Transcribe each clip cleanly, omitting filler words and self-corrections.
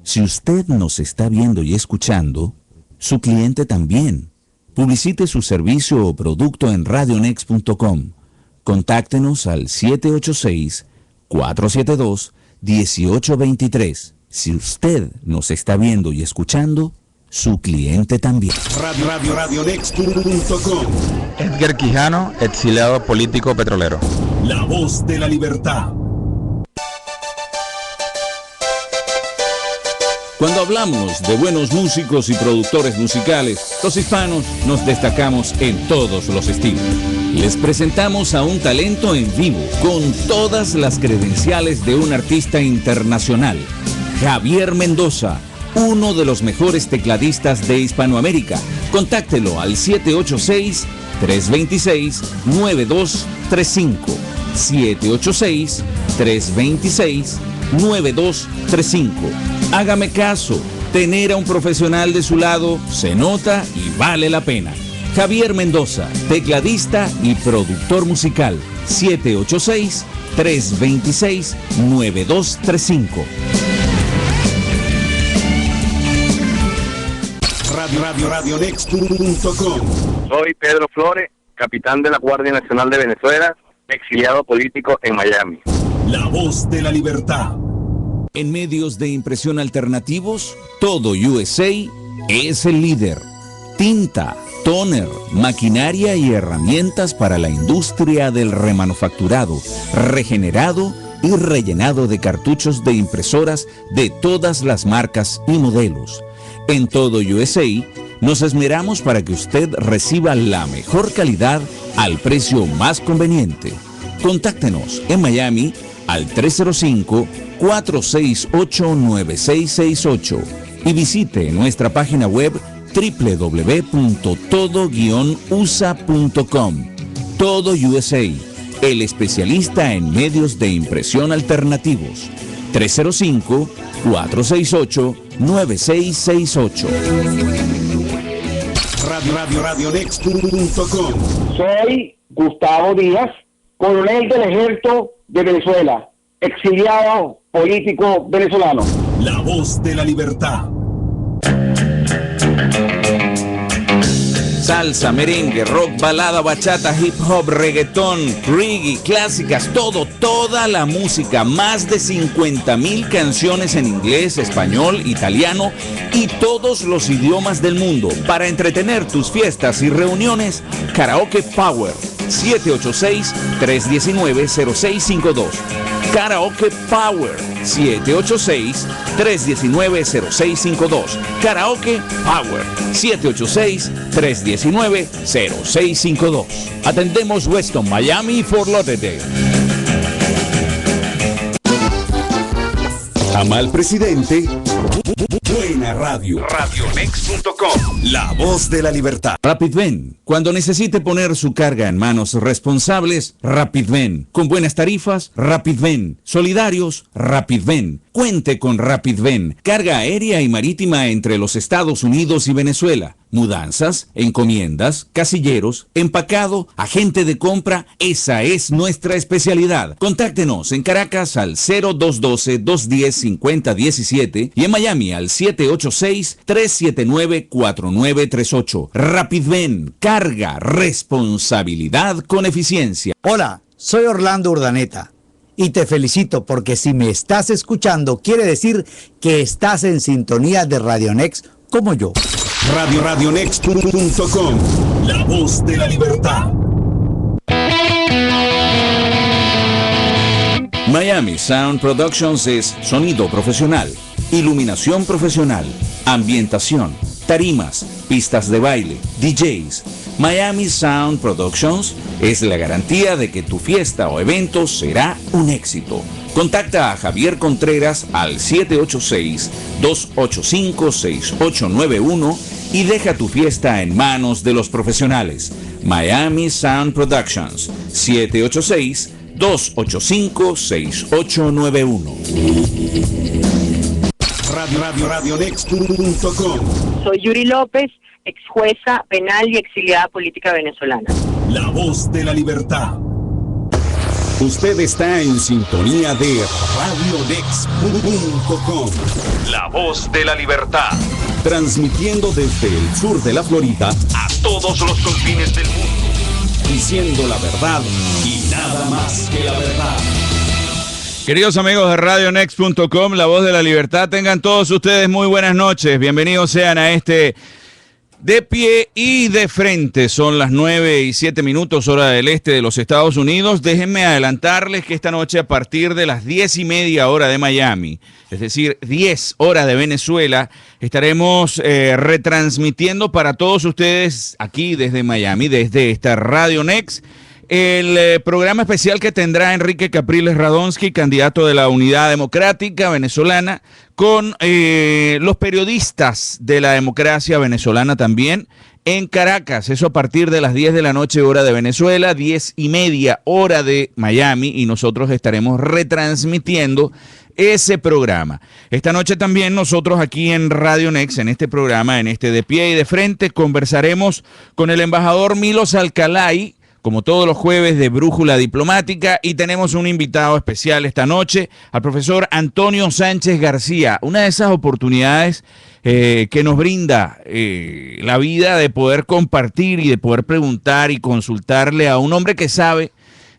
Si usted nos está viendo y escuchando, su cliente también. Publicite su servicio o producto en radionext.com. Contáctenos al 786-472-1823. Si usted nos está viendo y escuchando, su cliente también. Radionext.com. Edgar Quijano, exiliado político petrolero. La voz de la libertad. Cuando hablamos de buenos músicos y productores musicales, los hispanos nos destacamos en todos los estilos. Les presentamos a un talento en vivo, con todas las credenciales de un artista internacional. Javier Mendoza, uno de los mejores tecladistas de Hispanoamérica. Contáctelo al 786-326-9235. 786-326-9235. Hágame caso, tener a un profesional de su lado se nota y vale la pena. Javier Mendoza, tecladista y productor musical. 786-326-9235. Radionext.com. Soy Pedro Flores, capitán de la Guardia Nacional de Venezuela, exiliado político en Miami. La voz de la libertad. En medios de impresión alternativos, Todo USA es el líder. Tinta, tóner, maquinaria y herramientas para la industria del remanufacturado, regenerado y rellenado de cartuchos de impresoras de todas las marcas y modelos. En Todo USA nos esmeramos para que usted reciba la mejor calidad al precio más conveniente. Contáctenos en Miami al 305-468-9668 y visite nuestra página web www.todo-usa.com. Todo USA, el especialista en medios de impresión alternativos. 305-468-9668. Radionext.com. Soy Gustavo Díaz, coronel del Ejército de Venezuela, exiliado político venezolano. La voz de la libertad. Salsa, merengue, rock, balada, bachata, hip hop, reggaetón, reggae, clásicas, toda la música, más de 50,000 canciones en inglés, español, italiano y todos los idiomas del mundo. Para entretener tus fiestas y reuniones, Karaoke Power, 786-319-0652. Karaoke Power, 786-319-0652. Karaoke Power, 786-319-0652. Atendemos Weston, Miami y Fort Lauderdale. Ama al presidente. Buena radio. Radionext.com. La voz de la libertad. RapidVen. Cuando necesite poner su carga en manos responsables, RapidVen. Con buenas tarifas, RapidVen. Solidarios, RapidVen. Cuente con RapidVen. Carga aérea y marítima entre los Estados Unidos y Venezuela. Mudanzas, encomiendas, casilleros, empacado, agente de compra, esa es nuestra especialidad. Contáctenos en Caracas al 0212-210-5017 y en Miami al 786-379-4938. RapidVen, carga, responsabilidad con eficiencia. Hola, soy Orlando Urdaneta y te felicito porque si me estás escuchando quiere decir que estás en sintonía de Radionext como yo. Radionext.com. La voz de la libertad. Miami Sound Productions es sonido profesional, iluminación profesional, ambientación, tarimas, pistas de baile, DJs. Miami Sound Productions es la garantía de que tu fiesta o evento será un éxito. Contacta a Javier Contreras al 786-285-6891 y deja tu fiesta en manos de los profesionales. Miami Sound Productions, 786-285-6891. Radionext.com. Soy Yuri López, ex jueza penal y exiliada política venezolana. La voz de la libertad. Usted está en sintonía de radionex.com. La voz de la libertad. Transmitiendo desde el sur de la Florida a todos los confines del mundo. Diciendo la verdad y nada más que la verdad. Queridos amigos de radionex.com, la voz de la libertad, tengan todos ustedes muy buenas noches. Bienvenidos sean a este De Pie y de Frente. Son las 9:07 hora del este de los Estados Unidos. Déjenme adelantarles que esta noche a partir de las 10:30 hora de Miami, es decir, 10 hora de Venezuela, estaremos retransmitiendo para todos ustedes aquí desde Miami, desde esta Radio Nex, el programa especial que tendrá Enrique Capriles Radonsky, candidato de la Unidad Democrática Venezolana, con los periodistas de la democracia venezolana también en Caracas. Eso a partir de las 10 de la noche hora de Venezuela, 10:30 hora de Miami, y nosotros estaremos retransmitiendo ese programa. Esta noche también nosotros aquí en Radio Nex, en este programa, en este De Pie y de Frente, conversaremos con el embajador Milos Alcalay, como todos los jueves, de Brújula Diplomática, y tenemos un invitado especial esta noche, al profesor Antonio Sánchez García, una de esas oportunidades que nos brinda la vida de poder compartir y de poder preguntar y consultarle a un hombre que sabe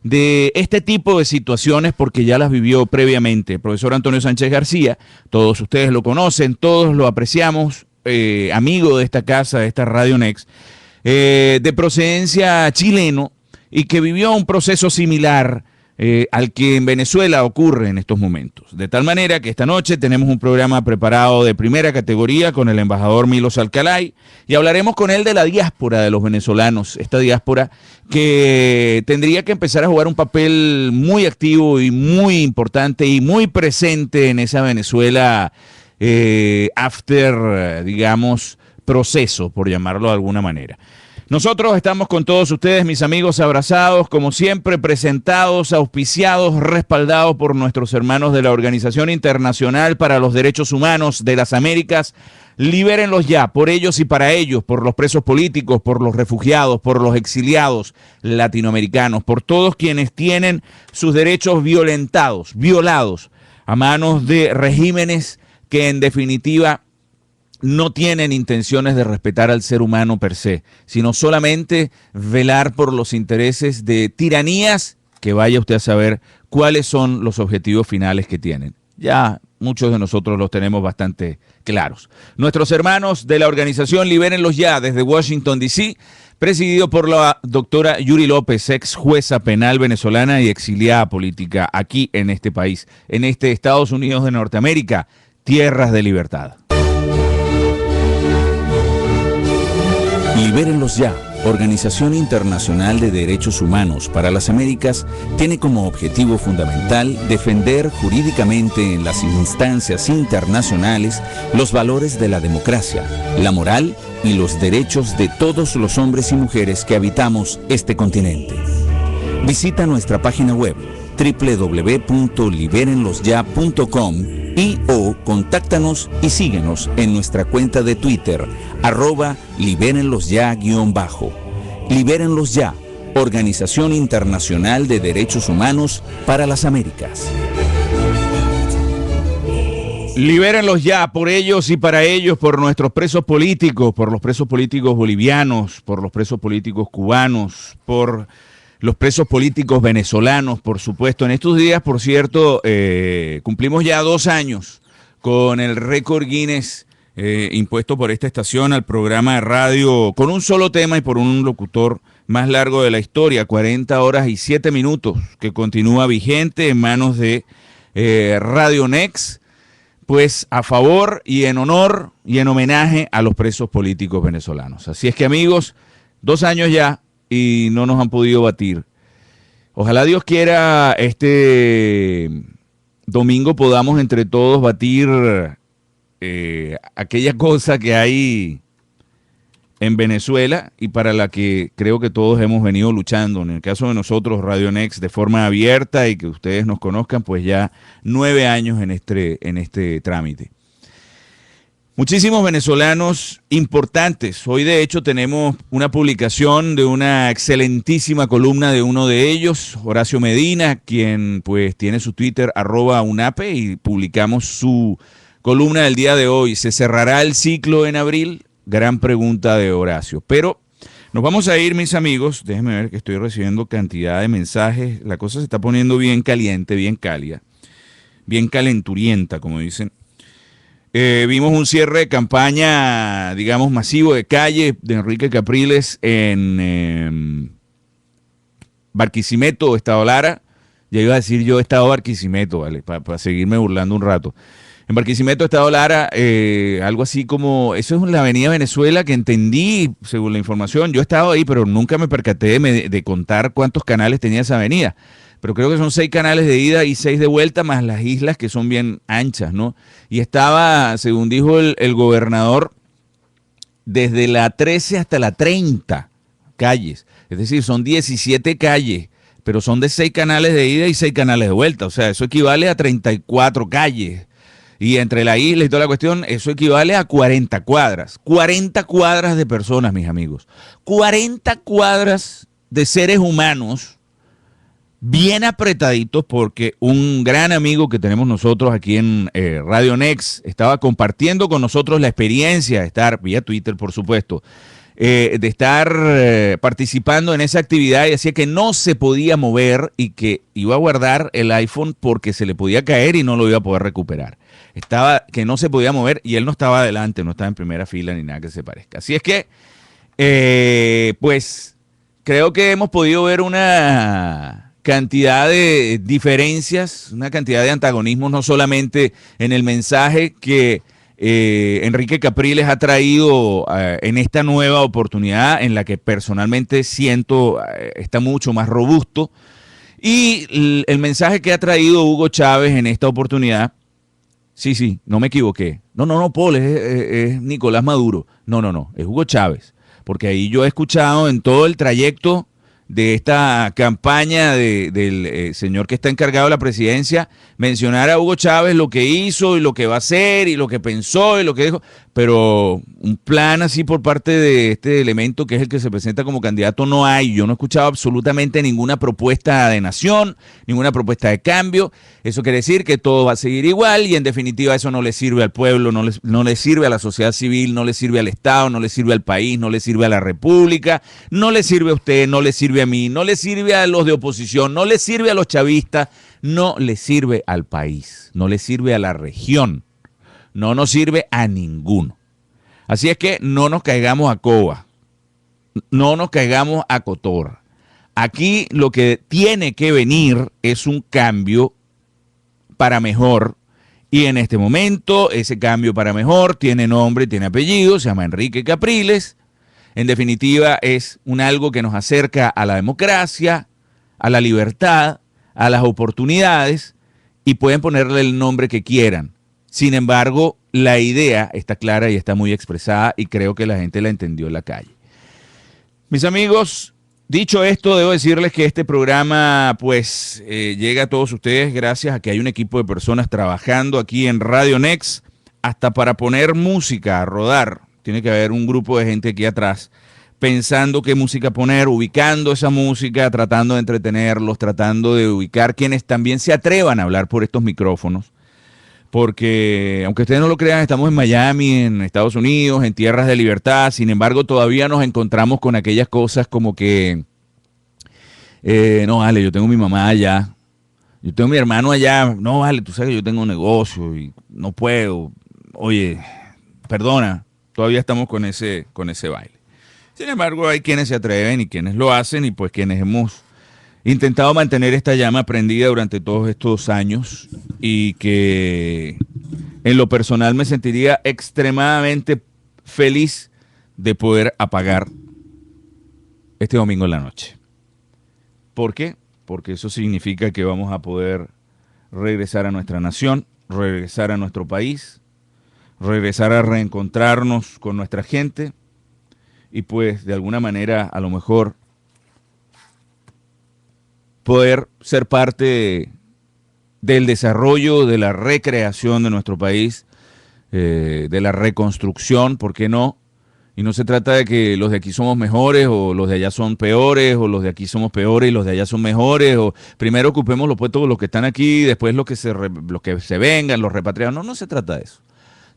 de este tipo de situaciones porque ya las vivió previamente. El profesor Antonio Sánchez García, todos ustedes lo conocen, todos lo apreciamos, amigo de esta casa, de esta Radio Nex, de procedencia chileno, y que vivió un proceso similar al que en Venezuela ocurre en estos momentos. De tal manera que esta noche tenemos un programa preparado de primera categoría con el embajador Milos Alcalay, y hablaremos con él de la diáspora de los venezolanos, esta diáspora que tendría que empezar a jugar un papel muy activo y muy importante y muy presente en esa Venezuela after, digamos, proceso, por llamarlo de alguna manera. Nosotros estamos con todos ustedes, mis amigos, abrazados, como siempre, presentados, auspiciados, respaldados por nuestros hermanos de la Organización Internacional para los Derechos Humanos de las Américas. Libérenlos ya, por ellos y para ellos, por los presos políticos, por los refugiados, por los exiliados latinoamericanos, por todos quienes tienen sus derechos violentados, violados a manos de regímenes que en definitiva no tienen intenciones de respetar al ser humano per se, sino solamente velar por los intereses de tiranías que vaya usted a saber cuáles son los objetivos finales que tienen. Ya muchos de nosotros los tenemos bastante claros. Nuestros hermanos de la organización Libérenlos Ya, desde Washington, D.C., presidido por la doctora Yuri López, ex jueza penal venezolana y exiliada política aquí en este país, en este Estados Unidos de Norteamérica, tierras de libertad. Libérenlos Ya, Organización Internacional de Derechos Humanos para las Américas, tiene como objetivo fundamental defender jurídicamente en las instancias internacionales los valores de la democracia, la moral y los derechos de todos los hombres y mujeres que habitamos este continente. Visita nuestra página web www.liberenlosya.com o contáctanos y síguenos en nuestra cuenta de Twitter, @libérenlosya_. Libérenlos Ya, Organización Internacional de Derechos Humanos para las Américas. Libérenlos ya, por ellos y para ellos, por nuestros presos políticos, por los presos políticos bolivianos, por los presos políticos cubanos, por los presos políticos venezolanos, por supuesto. En estos días, por cierto, cumplimos ya 2 años con el récord Guinness impuesto por esta estación al programa de radio con un solo tema y por un locutor más largo de la historia, 40 horas y 7 minutos, que continúa vigente en manos de Radio Nex, pues a favor y en honor y en homenaje a los presos políticos venezolanos. Así es que, amigos, 2 años ya y no nos han podido batir. Ojalá Dios quiera este domingo podamos entre todos batir aquella cosa que hay en Venezuela y para la que creo que todos hemos venido luchando. En el caso de nosotros, Radio Nex, de forma abierta, y que ustedes nos conozcan, pues ya 9 años en este trámite. Muchísimos venezolanos importantes. Hoy de hecho tenemos una publicación de una excelentísima columna de uno de ellos, Horacio Medina, quien pues tiene su Twitter @unape, y publicamos su columna del día de hoy. ¿Se cerrará el ciclo en abril? Gran pregunta de Horacio. Pero nos vamos a ir, mis amigos. Déjenme ver que estoy recibiendo cantidad de mensajes. La cosa se está poniendo bien caliente, bien cálida, bien calenturienta, como dicen. Vimos un cierre de campaña, digamos, masivo de calle de Enrique Capriles en Barquisimeto, Estado Lara. Ya iba a decir yo Estado Barquisimeto, ¿vale? Para seguirme burlando un rato. En Barquisimeto, Estado Lara, algo así como, eso es la Avenida Venezuela, que entendí, según la información. Yo he estado ahí, pero nunca me percaté de contar cuántos canales tenía esa avenida. Pero creo que son 6 canales de ida y 6 de vuelta, más las islas que son bien anchas, ¿no? Y estaba, según dijo el gobernador, desde la 13 hasta la 30 calles. Es decir, son 17 calles, pero son de 6 canales de ida y 6 canales de vuelta. O sea, eso equivale a 34 calles. Y entre la isla y toda la cuestión, eso equivale a 40 cuadras. 40 cuadras de personas, mis amigos. 40 cuadras de seres humanos bien apretaditos, porque un gran amigo que tenemos nosotros aquí en Radio Next estaba compartiendo con nosotros la experiencia de estar, vía Twitter por supuesto, de estar participando en esa actividad, y decía que no se podía mover y que iba a guardar el iPhone porque se le podía caer y no lo iba a poder recuperar. Estaba que no se podía mover y él no estaba adelante, no estaba en primera fila ni nada que se parezca. Así es que, pues, creo que hemos podido ver una cantidad de diferencias, una cantidad de antagonismos, no solamente en el mensaje que Enrique Capriles ha traído en esta nueva oportunidad, en la que personalmente siento está mucho más robusto, y el mensaje que ha traído Hugo Chávez en esta oportunidad. Sí, no me equivoqué. No, Paul, es Nicolás Maduro. No, es Hugo Chávez, porque ahí yo he escuchado en todo el trayecto de esta campaña del señor que está encargado de la presidencia, mencionar a Hugo Chávez, lo que hizo y lo que va a hacer y lo que pensó y lo que dijo, pero un plan así por parte de este elemento que es el que se presenta como candidato no hay. Yo no he escuchado absolutamente ninguna propuesta de nación, ninguna propuesta de cambio. Eso quiere decir que todo va a seguir igual, y en definitiva eso no le sirve al pueblo, no le sirve a la sociedad civil, no le sirve al Estado, no le sirve al país, no le sirve a la República, no le sirve a usted, no le sirve a mí, no le sirve a los de oposición, no le sirve a los chavistas, no le sirve al país, no le sirve a la región, no nos sirve a ninguno. Así es que no nos caigamos a coba, no nos caigamos a cotorra. Aquí lo que tiene que venir es un cambio para mejor, y en este momento ese cambio para mejor tiene nombre, tiene apellido, se llama Enrique Capriles. En definitiva es algo que nos acerca a la democracia, a la libertad, a las oportunidades, y pueden ponerle el nombre que quieran. Sin embargo, la idea está clara y está muy expresada, y creo que la gente la entendió en la calle. Mis amigos, dicho esto, debo decirles que este programa pues llega a todos ustedes gracias a que hay un equipo de personas trabajando aquí en Radio Next, hasta para poner música a rodar. Tiene que haber un grupo de gente aquí atrás pensando qué música poner, ubicando esa música, tratando de entretenerlos, tratando de ubicar quienes también se atrevan a hablar por estos micrófonos. Porque, aunque ustedes no lo crean, estamos en Miami, en Estados Unidos, en tierras de libertad. Sin embargo, todavía nos encontramos con aquellas cosas como que, no vale, yo tengo mi mamá allá, yo tengo mi hermano allá, no vale, tú sabes que yo tengo un negocio y no puedo, oye, perdona, todavía estamos con ese baile. Sin embargo, hay quienes se atreven y quienes lo hacen, y pues quienes hemos intentado mantener esta llama prendida durante todos estos años, y que en lo personal me sentiría extremadamente feliz de poder apagar este domingo en la noche. ¿Por qué? Porque eso significa que vamos a poder regresar a nuestra nación, regresar a nuestro país, regresar a reencontrarnos con nuestra gente, y pues de alguna manera a lo mejor poder ser parte del desarrollo, de la recreación de nuestro país, de la reconstrucción, ¿por qué no? Y no se trata de que los de aquí somos mejores o los de allá son peores o los de aquí somos peores y los de allá son mejores o primero ocupemos los puestos de los que están aquí y después los que se vengan, los repatriados. No se trata de eso.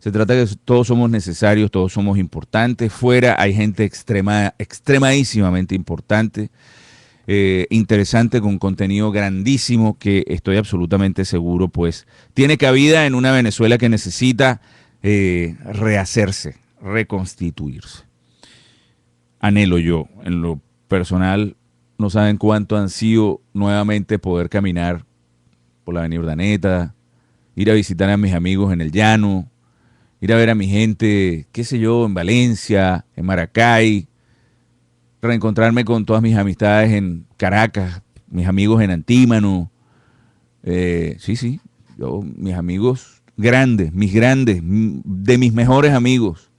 Se trata de que todos somos necesarios, todos somos importantes. Fuera hay gente extremadísimamente importante, interesante, con contenido grandísimo que estoy absolutamente seguro pues tiene cabida en una Venezuela que necesita rehacerse, reconstituirse. Anhelo yo, en lo personal, no saben cuánto han sido nuevamente poder caminar por la avenida Urdaneta, ir a visitar a mis amigos en el llano, ir a ver a mi gente, qué sé yo, en Valencia, en Maracay, reencontrarme con todas mis amistades en Caracas, mis amigos en Antímano, mis amigos grandes, de mis mejores amigos,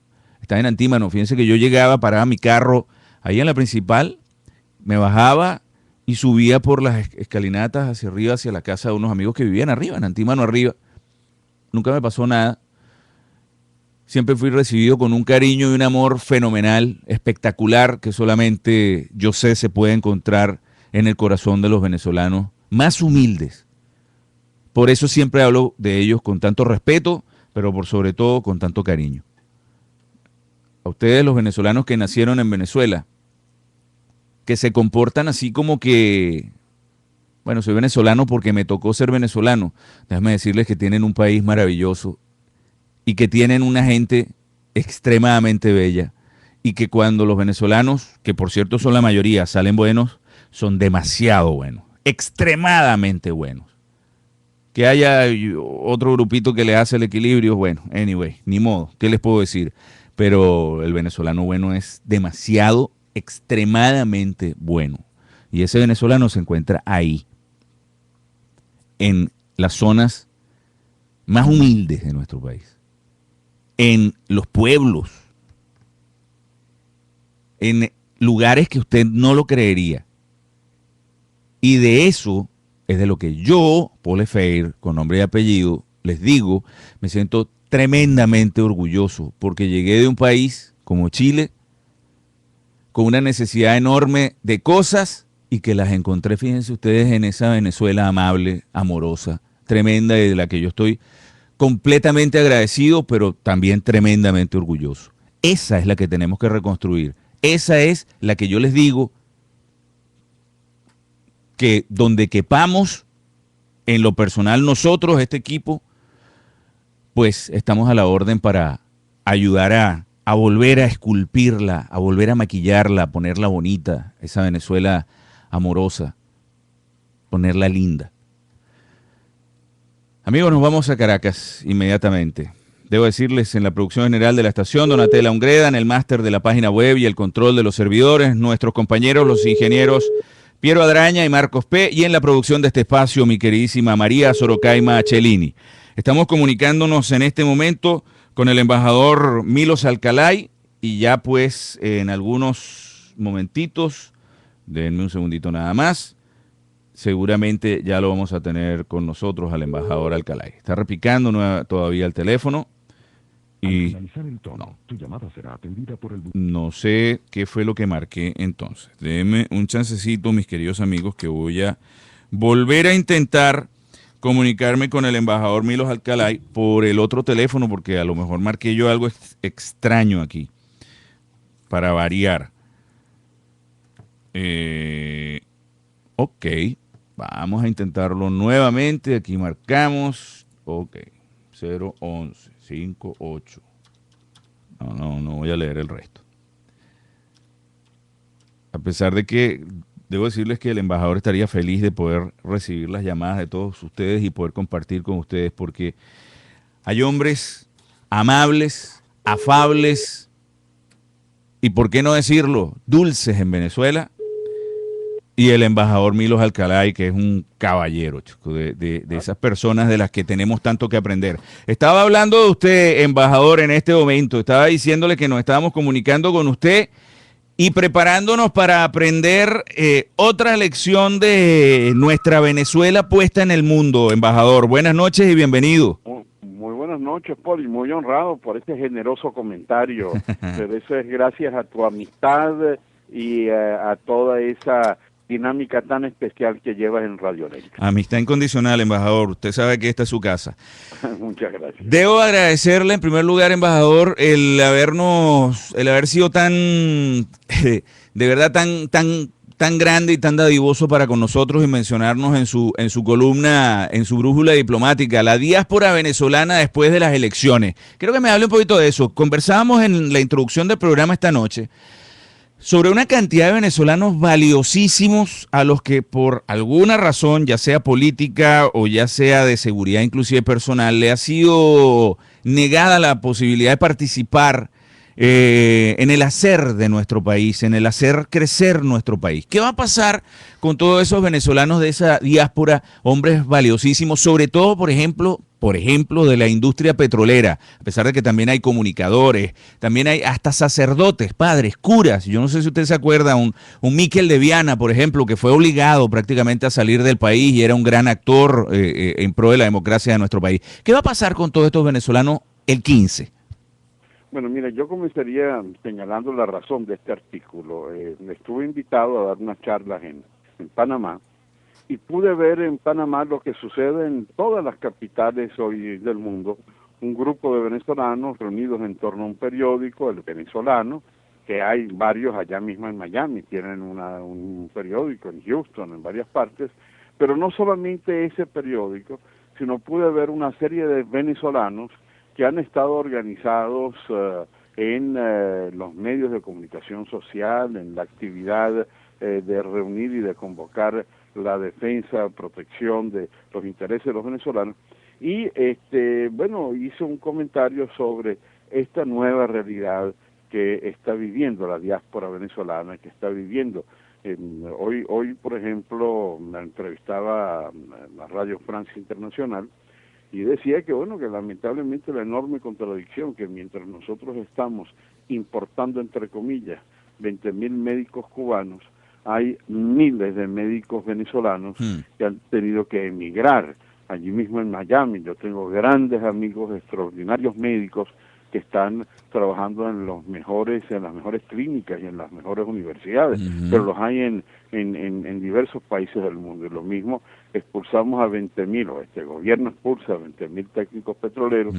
están en Antímano. Fíjense que yo llegaba, paraba mi carro ahí en la principal, me bajaba y subía por las escalinatas hacia arriba, hacia la casa de unos amigos que vivían arriba, en Antímano arriba. Nunca me pasó nada. Siempre fui recibido con un cariño y un amor fenomenal, espectacular, que solamente yo sé se puede encontrar en el corazón de los venezolanos más humildes. Por eso siempre hablo de ellos con tanto respeto, pero por sobre todo con tanto cariño. A ustedes, los venezolanos que nacieron en Venezuela, que se comportan así como que, bueno, soy venezolano porque me tocó ser venezolano. Déjame decirles que tienen un país maravilloso y que tienen una gente extremadamente bella y que cuando los venezolanos, que por cierto son la mayoría, salen buenos, son demasiado buenos, extremadamente buenos. Que haya otro grupito que le hace el equilibrio, bueno, anyway, ni modo, ¿qué les puedo decir? Pero el venezolano bueno es demasiado, extremadamente bueno. Y ese venezolano se encuentra ahí, en las zonas más humildes de nuestro país, en los pueblos, en lugares que usted no lo creería. Y de eso es de lo que yo, Paul Efeir, con nombre y apellido, les digo, me siento tremendamente orgulloso, porque llegué de un país como Chile, con una necesidad enorme de cosas, y que las encontré, fíjense ustedes, en esa Venezuela amable, amorosa, tremenda, y de la que yo estoy completamente agradecido, pero también tremendamente orgulloso. Esa es la que tenemos que reconstruir. Esa es la que yo les digo que donde quepamos, en lo personal nosotros, este equipo, pues estamos a la orden para ayudar a volver a esculpirla, a volver a maquillarla, a ponerla bonita, esa Venezuela amorosa, ponerla linda. Amigos, nos vamos a Caracas inmediatamente. Debo decirles, en la producción general de la estación, Donatella Ungreda, en el máster de la página web y el control de los servidores, nuestros compañeros, los ingenieros Piero Adraña y Marcos P., y en la producción de este espacio, mi queridísima María Sorocaima Cellini. Estamos comunicándonos en este momento con el embajador Milos Alcalay y ya pues en algunos momentitos, denme un segundito nada más, seguramente ya lo vamos a tener con nosotros al embajador Alcalay. Está repicando todavía el teléfono y no sé qué fue lo que marqué entonces. Denme un chancecito, mis queridos amigos, que voy a volver a intentar comunicarme con el embajador Milos Alcalay por el otro teléfono, porque a lo mejor marqué yo algo extraño aquí, para variar. Ok, vamos a intentarlo nuevamente. Aquí marcamos. Ok, 011 58. No voy a leer el resto. A pesar de que debo decirles que el embajador estaría feliz de poder recibir las llamadas de todos ustedes y poder compartir con ustedes, porque hay hombres amables, afables y, por qué no decirlo, dulces en Venezuela, y el embajador Milos Alcalay, que es un caballero, chico, de esas personas de las que tenemos tanto que aprender. Estaba hablando de usted, embajador, en este momento. Estaba diciéndole que nos estábamos comunicando con usted y preparándonos para aprender otra lección de nuestra Venezuela puesta en el mundo. Embajador, buenas noches y bienvenido. Muy buenas buenas noches, Poli. Muy honrado por este generoso comentario. Pero eso es gracias a tu amistad y a toda esa dinámica tan especial que llevas en Radio Nex. Amistad incondicional, embajador. Usted sabe que esta es su casa. Muchas gracias. Debo agradecerle en primer lugar, embajador, el haber sido tan, de verdad tan grande y tan dadivoso para con nosotros y mencionarnos en su columna, en su brújula diplomática, la diáspora venezolana después de las elecciones. Creo que me hable un poquito de eso. Conversábamos en la introducción del programa esta noche sobre una cantidad de venezolanos valiosísimos a los que por alguna razón, ya sea política o ya sea de seguridad inclusive personal, le ha sido negada la posibilidad de participar en el hacer de nuestro país, en el hacer crecer nuestro país. ¿Qué va a pasar con todos esos venezolanos de esa diáspora, hombres valiosísimos, sobre todo, por ejemplo, de la industria petrolera, a pesar de que también hay comunicadores, también hay hasta sacerdotes, padres, curas? Yo no sé si usted se acuerda, un Miquel de Viana, por ejemplo, que fue obligado prácticamente a salir del país y era un gran actor en pro de la democracia de nuestro país. ¿Qué va a pasar con todos estos venezolanos el 15? Bueno, mira, yo comenzaría señalando la razón de este artículo. Estuve invitado a dar unas charlas en Panamá y pude ver en Panamá lo que sucede en todas las capitales hoy del mundo. Un grupo de venezolanos reunidos en torno a un periódico, El Venezolano, que hay varios allá mismo en Miami, tienen un periódico en Houston, en varias partes, pero no solamente ese periódico, sino pude ver una serie de venezolanos que han estado organizados en los medios de comunicación social, en la actividad de reunir y de convocar la defensa, protección de los intereses de los venezolanos. Y hice un comentario sobre esta nueva realidad que está viviendo la diáspora venezolana, que está viviendo. Hoy, por ejemplo, me entrevistaba a la Radio Francia Internacional, y decía que lamentablemente la enorme contradicción que mientras nosotros estamos importando, entre comillas, 20.000 médicos cubanos, hay miles de médicos venezolanos que han tenido que emigrar. Allí mismo en Miami yo tengo grandes amigos, extraordinarios médicos que están trabajando en las mejores clínicas y en las mejores universidades, pero los hay en diversos países del mundo. Y lo mismo, expulsamos a 20.000, o este gobierno expulsa a 20.000 técnicos petroleros,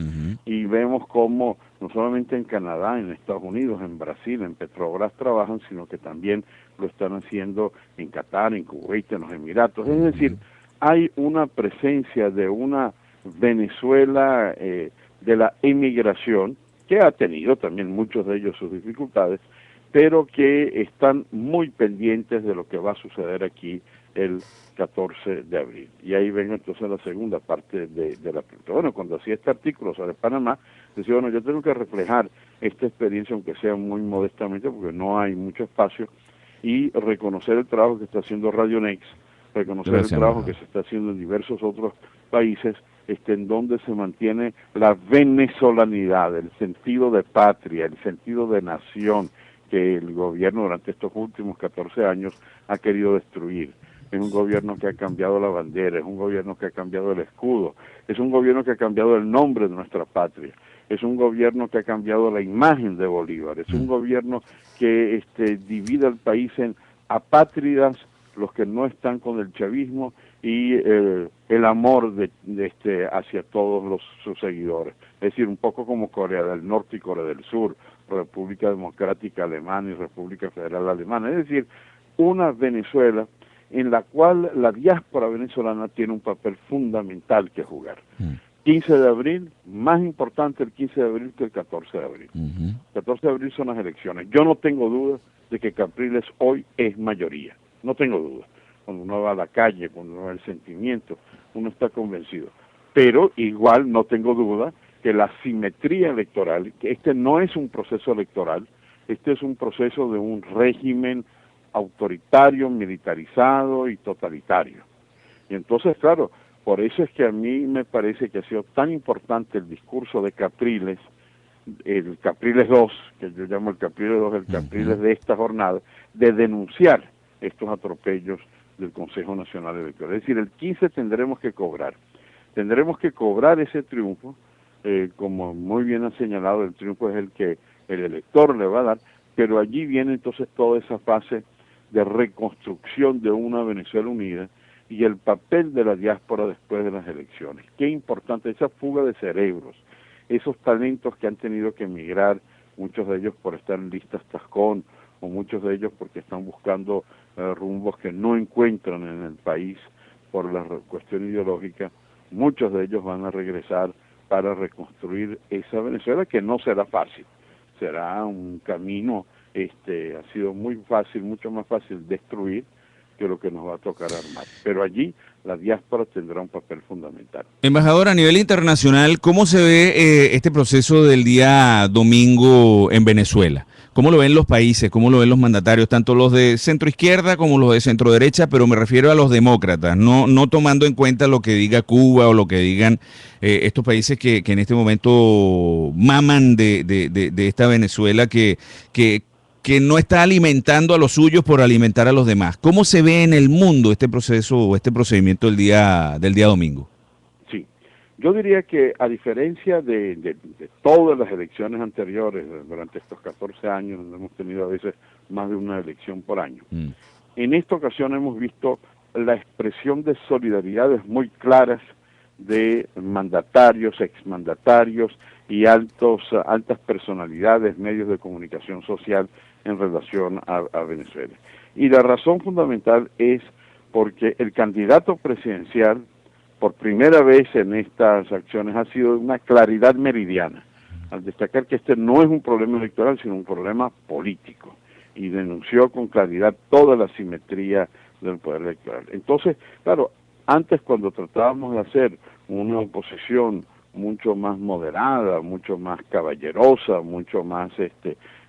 y vemos cómo no solamente en Canadá, en Estados Unidos, en Brasil, en Petrobras trabajan, sino que también lo están haciendo en Qatar, en Kuwait, en los Emiratos. Es decir, hay una presencia de una Venezuela de la emigración, que ha tenido también muchos de ellos sus dificultades, pero que están muy pendientes de lo que va a suceder aquí el 14 de abril. Y ahí vengo entonces la segunda parte de la pregunta. Bueno, cuando hacía este artículo sobre Panamá, decía, yo tengo que reflejar esta experiencia, aunque sea muy modestamente, porque no hay mucho espacio, y reconocer el trabajo que está haciendo Radio Nex, reconocer el trabajo que se está haciendo en diversos otros países, en donde se mantiene la venezolanidad, el sentido de patria, el sentido de nación que el gobierno durante estos últimos 14 años ha querido destruir. Es un gobierno que ha cambiado la bandera, es un gobierno que ha cambiado el escudo, es un gobierno que ha cambiado el nombre de nuestra patria, es un gobierno que ha cambiado la imagen de Bolívar, es un gobierno que divide al país en apátridas, los que no están con el chavismo, y el amor hacia todos sus seguidores. Es decir, un poco como Corea del Norte y Corea del Sur, República Democrática Alemana y República Federal Alemana. Es decir, una Venezuela en la cual la diáspora venezolana tiene un papel fundamental que jugar. 15 de abril, más importante el 15 de abril que el 14 de abril. 14 de abril son las elecciones. Yo no tengo duda de que Capriles hoy es mayoría. No tengo duda. Cuando uno va a la calle, cuando uno va al sentimiento, uno está convencido. Pero igual no tengo duda que la simetría electoral, que este no es un proceso electoral, este es un proceso de un régimen autoritario, militarizado y totalitario. Y entonces, claro, por eso es que a mí me parece que ha sido tan importante el discurso de Capriles, el Capriles II, que yo llamo el Capriles II, el Capriles de esta jornada, de denunciar estos atropellos del Consejo Nacional Electoral. Es decir, el 15 tendremos que cobrar ese triunfo, como muy bien ha señalado, el triunfo es el que el elector le va a dar, pero allí viene entonces toda esa fase de reconstrucción de una Venezuela unida y el papel de la diáspora después de las elecciones. Qué importante esa fuga de cerebros, esos talentos que han tenido que emigrar, muchos de ellos por estar en listas Tascón, o muchos de ellos porque están buscando rumbos que no encuentran en el país por la cuestión ideológica. Muchos de ellos van a regresar para reconstruir esa Venezuela, que no será fácil, será un camino, ha sido muy fácil, mucho más fácil destruir que lo que nos va a tocar armar. Pero allí la diáspora tendrá un papel fundamental. Embajador, a nivel internacional, ¿cómo se ve este proceso del día domingo en Venezuela? ¿Cómo lo ven los países? ¿Cómo lo ven los mandatarios? Tanto los de centro izquierda como los de centro derecha, pero me refiero a los demócratas, no tomando en cuenta lo que diga Cuba o lo que digan estos países que en este momento maman de esta Venezuela que no está alimentando a los suyos por alimentar a los demás. ¿Cómo se ve en el mundo este proceso o este procedimiento del día domingo? Sí, yo diría que a diferencia de todas las elecciones anteriores, durante estos 14 años, donde hemos tenido a veces más de una elección por año, en esta ocasión hemos visto la expresión de solidaridades muy claras de mandatarios, exmandatarios y altas personalidades, medios de comunicación social en relación a Venezuela. Y la razón fundamental es porque el candidato presidencial, por primera vez en estas acciones, ha sido de una claridad meridiana, al destacar que este no es un problema electoral, sino un problema político, y denunció con claridad toda la simetría del poder electoral. Entonces, claro, antes cuando tratábamos de hacer una oposición mucho más moderada, mucho más caballerosa, mucho más, es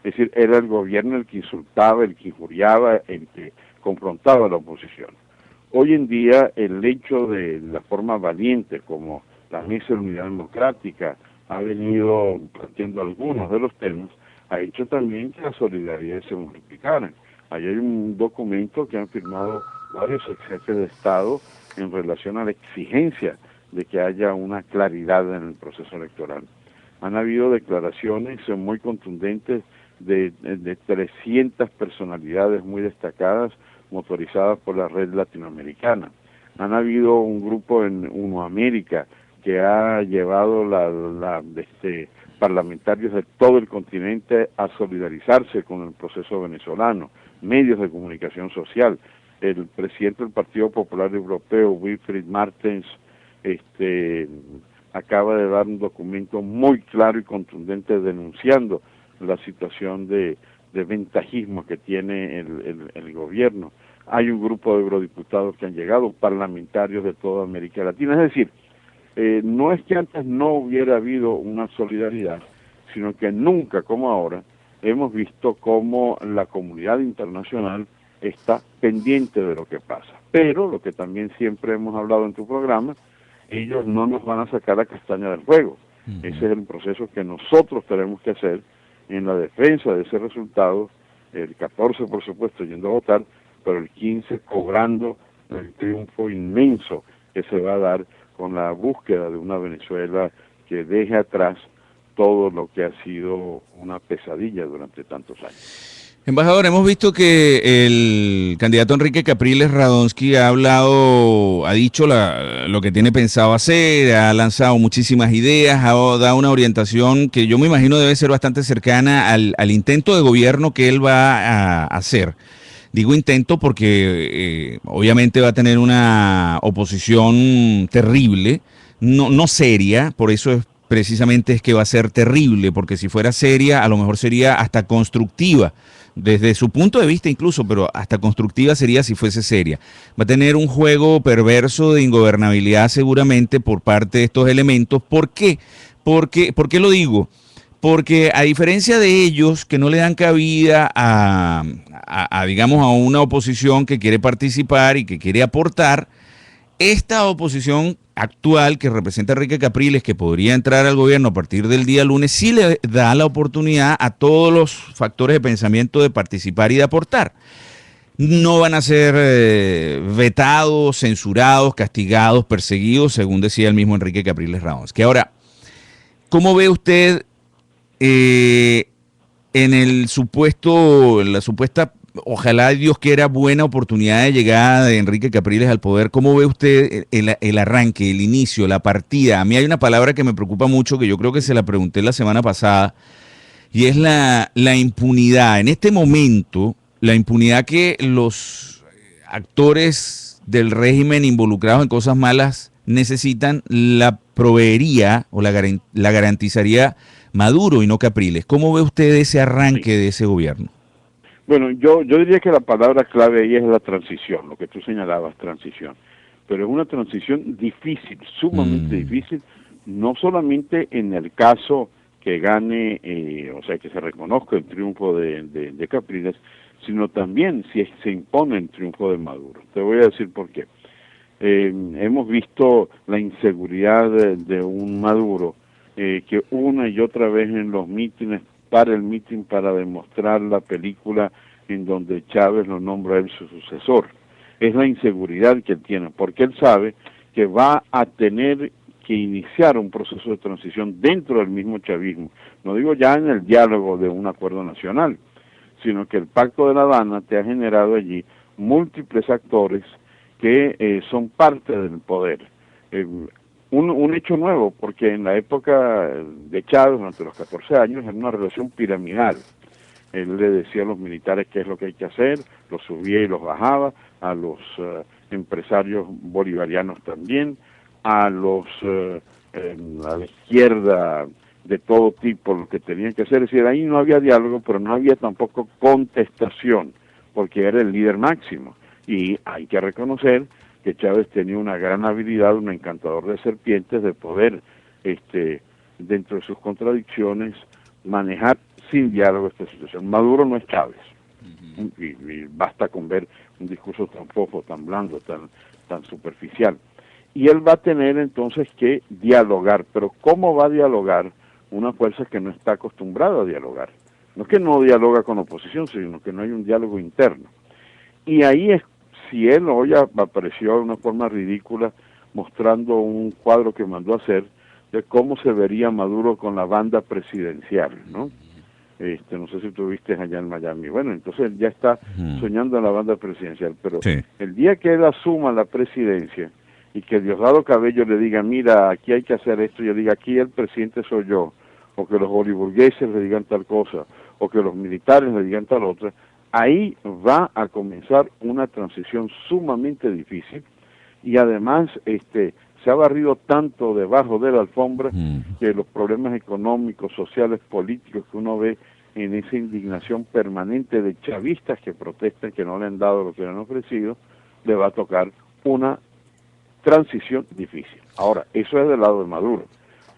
decir, era el gobierno el que insultaba, el que injuriaba, el que confrontaba a la oposición. Hoy en día el hecho de la forma valiente como la Mesa de Unidad Democrática ha venido planteando algunos de los temas, ha hecho también que la solidaridad se multiplicara. Ahí hay un documento que han firmado varios jefes de Estado en relación a la exigencia de que haya una claridad en el proceso electoral. Han habido declaraciones muy contundentes de 300 personalidades muy destacadas motorizadas por la red latinoamericana. Han habido un grupo en UNOAmérica que ha llevado parlamentarios de todo el continente a solidarizarse con el proceso venezolano, medios de comunicación social. El presidente del Partido Popular Europeo, Wilfried Martens, acaba de dar un documento muy claro y contundente denunciando la situación de ventajismo que tiene el gobierno. Hay un grupo de eurodiputados que han llegado, parlamentarios de toda América Latina. Es decir, no es que antes no hubiera habido una solidaridad, sino que nunca como ahora hemos visto cómo la comunidad internacional está pendiente de lo que pasa. Pero, lo que también siempre hemos hablado en tu programa, ellos no nos van a sacar la castaña del fuego. Ese es el proceso que nosotros tenemos que hacer en la defensa de ese resultado, el 14 por supuesto yendo a votar, pero el 15 cobrando el triunfo inmenso que se va a dar con la búsqueda de una Venezuela que deje atrás todo lo que ha sido una pesadilla durante tantos años. Embajador, hemos visto que el candidato Enrique Capriles Radonsky ha dicho lo que tiene pensado hacer, ha lanzado muchísimas ideas, ha dado una orientación que yo me imagino debe ser bastante cercana al intento de gobierno que él va a hacer. Digo intento porque obviamente va a tener una oposición terrible, no seria, por eso precisamente es que va a ser terrible, porque si fuera seria a lo mejor sería hasta constructiva, desde su punto de vista incluso, pero hasta constructiva sería si fuese seria. Va a tener un juego perverso de ingobernabilidad seguramente por parte de estos elementos. ¿Por qué? ¿Por qué lo digo? Porque a diferencia de ellos que no le dan cabida digamos, a una oposición que quiere participar y que quiere aportar, esta oposición actual que representa a Enrique Capriles, que podría entrar al gobierno a partir del día lunes, sí le da la oportunidad a todos los factores de pensamiento de participar y de aportar. No van a ser vetados, censurados, castigados, perseguidos, según decía el mismo Enrique Capriles Radonsky. Ahora, ¿cómo ve usted en la supuesta, ojalá Dios quiera, buena oportunidad de llegada de Enrique Capriles al poder? ¿Cómo ve usted el arranque, el inicio, la partida? A mí hay una palabra que me preocupa mucho, que yo creo que se la pregunté la semana pasada, y es la impunidad. En este momento, la impunidad que los actores del régimen involucrados en cosas malas necesitan, la proveería o la garantizaría Maduro y no Capriles. ¿Cómo ve usted ese arranque de ese gobierno? Bueno, yo diría que la palabra clave ahí es la transición, lo que tú señalabas, transición. Pero es una transición difícil, sumamente difícil, no solamente en el caso que gane, o sea, que se reconozca el triunfo de Capriles, sino también si se impone el triunfo de Maduro. Te voy a decir por qué. Hemos visto la inseguridad de un Maduro que una y otra vez en los mítines para el mitin para demostrar la película en donde Chávez lo nombra a él su sucesor. Es la inseguridad que él tiene, porque él sabe que va a tener que iniciar un proceso de transición dentro del mismo chavismo. No digo ya en el diálogo de un acuerdo nacional, sino que el Pacto de La Habana te ha generado allí múltiples actores que son parte del poder. Un hecho nuevo, porque en la época de Chávez, durante los 14 años, era una relación piramidal. Él le decía a los militares qué es lo que hay que hacer, los subía y los bajaba, a los empresarios bolivarianos también, a la izquierda de todo tipo, lo que tenían que hacer. Es decir, ahí no había diálogo, pero no había tampoco contestación, porque era el líder máximo. Y hay que reconocer que Chávez tenía una gran habilidad, un encantador de serpientes, de poder, dentro de sus contradicciones, manejar sin diálogo esta situación. Maduro no es Chávez, y basta con ver un discurso tan fofo, tan blando, tan superficial. Y él va a tener entonces que dialogar, pero ¿cómo va a dialogar una fuerza que no está acostumbrada a dialogar? No es que no dialoga con oposición, sino que no hay un diálogo interno. Y ahí es, si él hoy apareció de una forma ridícula mostrando un cuadro que mandó a hacer de cómo se vería Maduro con la banda presidencial, ¿no? No sé si tú viste allá en Miami. Bueno, entonces él ya está soñando en la banda presidencial, pero sí, el día que él asuma la presidencia y que Diosdado Cabello le diga, mira, aquí hay que hacer esto, y yo diga, aquí el presidente soy yo, o que los boliburgueses le digan tal cosa, o que los militares le digan tal otra, ahí va a comenzar una transición sumamente difícil, y además se ha barrido tanto debajo de la alfombra que los problemas económicos, sociales, políticos que uno ve en esa indignación permanente de chavistas que protestan que no le han dado lo que le han ofrecido, le va a tocar una transición difícil. Ahora, eso es del lado de Maduro.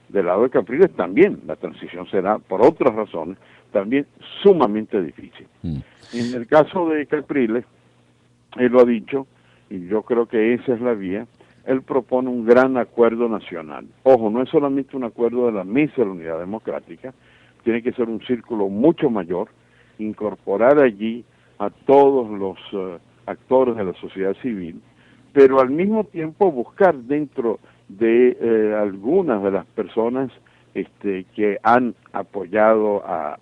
Del lado de Capriles también la transición será, por otras razones, también sumamente difícil. En el caso de Capriles, él lo ha dicho, y yo creo que esa es la vía, él propone un gran acuerdo nacional. Ojo, no es solamente un acuerdo de la Mesa de la Unidad Democrática, tiene que ser un círculo mucho mayor, incorporar allí a todos los actores de la sociedad civil, pero al mismo tiempo buscar dentro de algunas de las personas que han apoyado a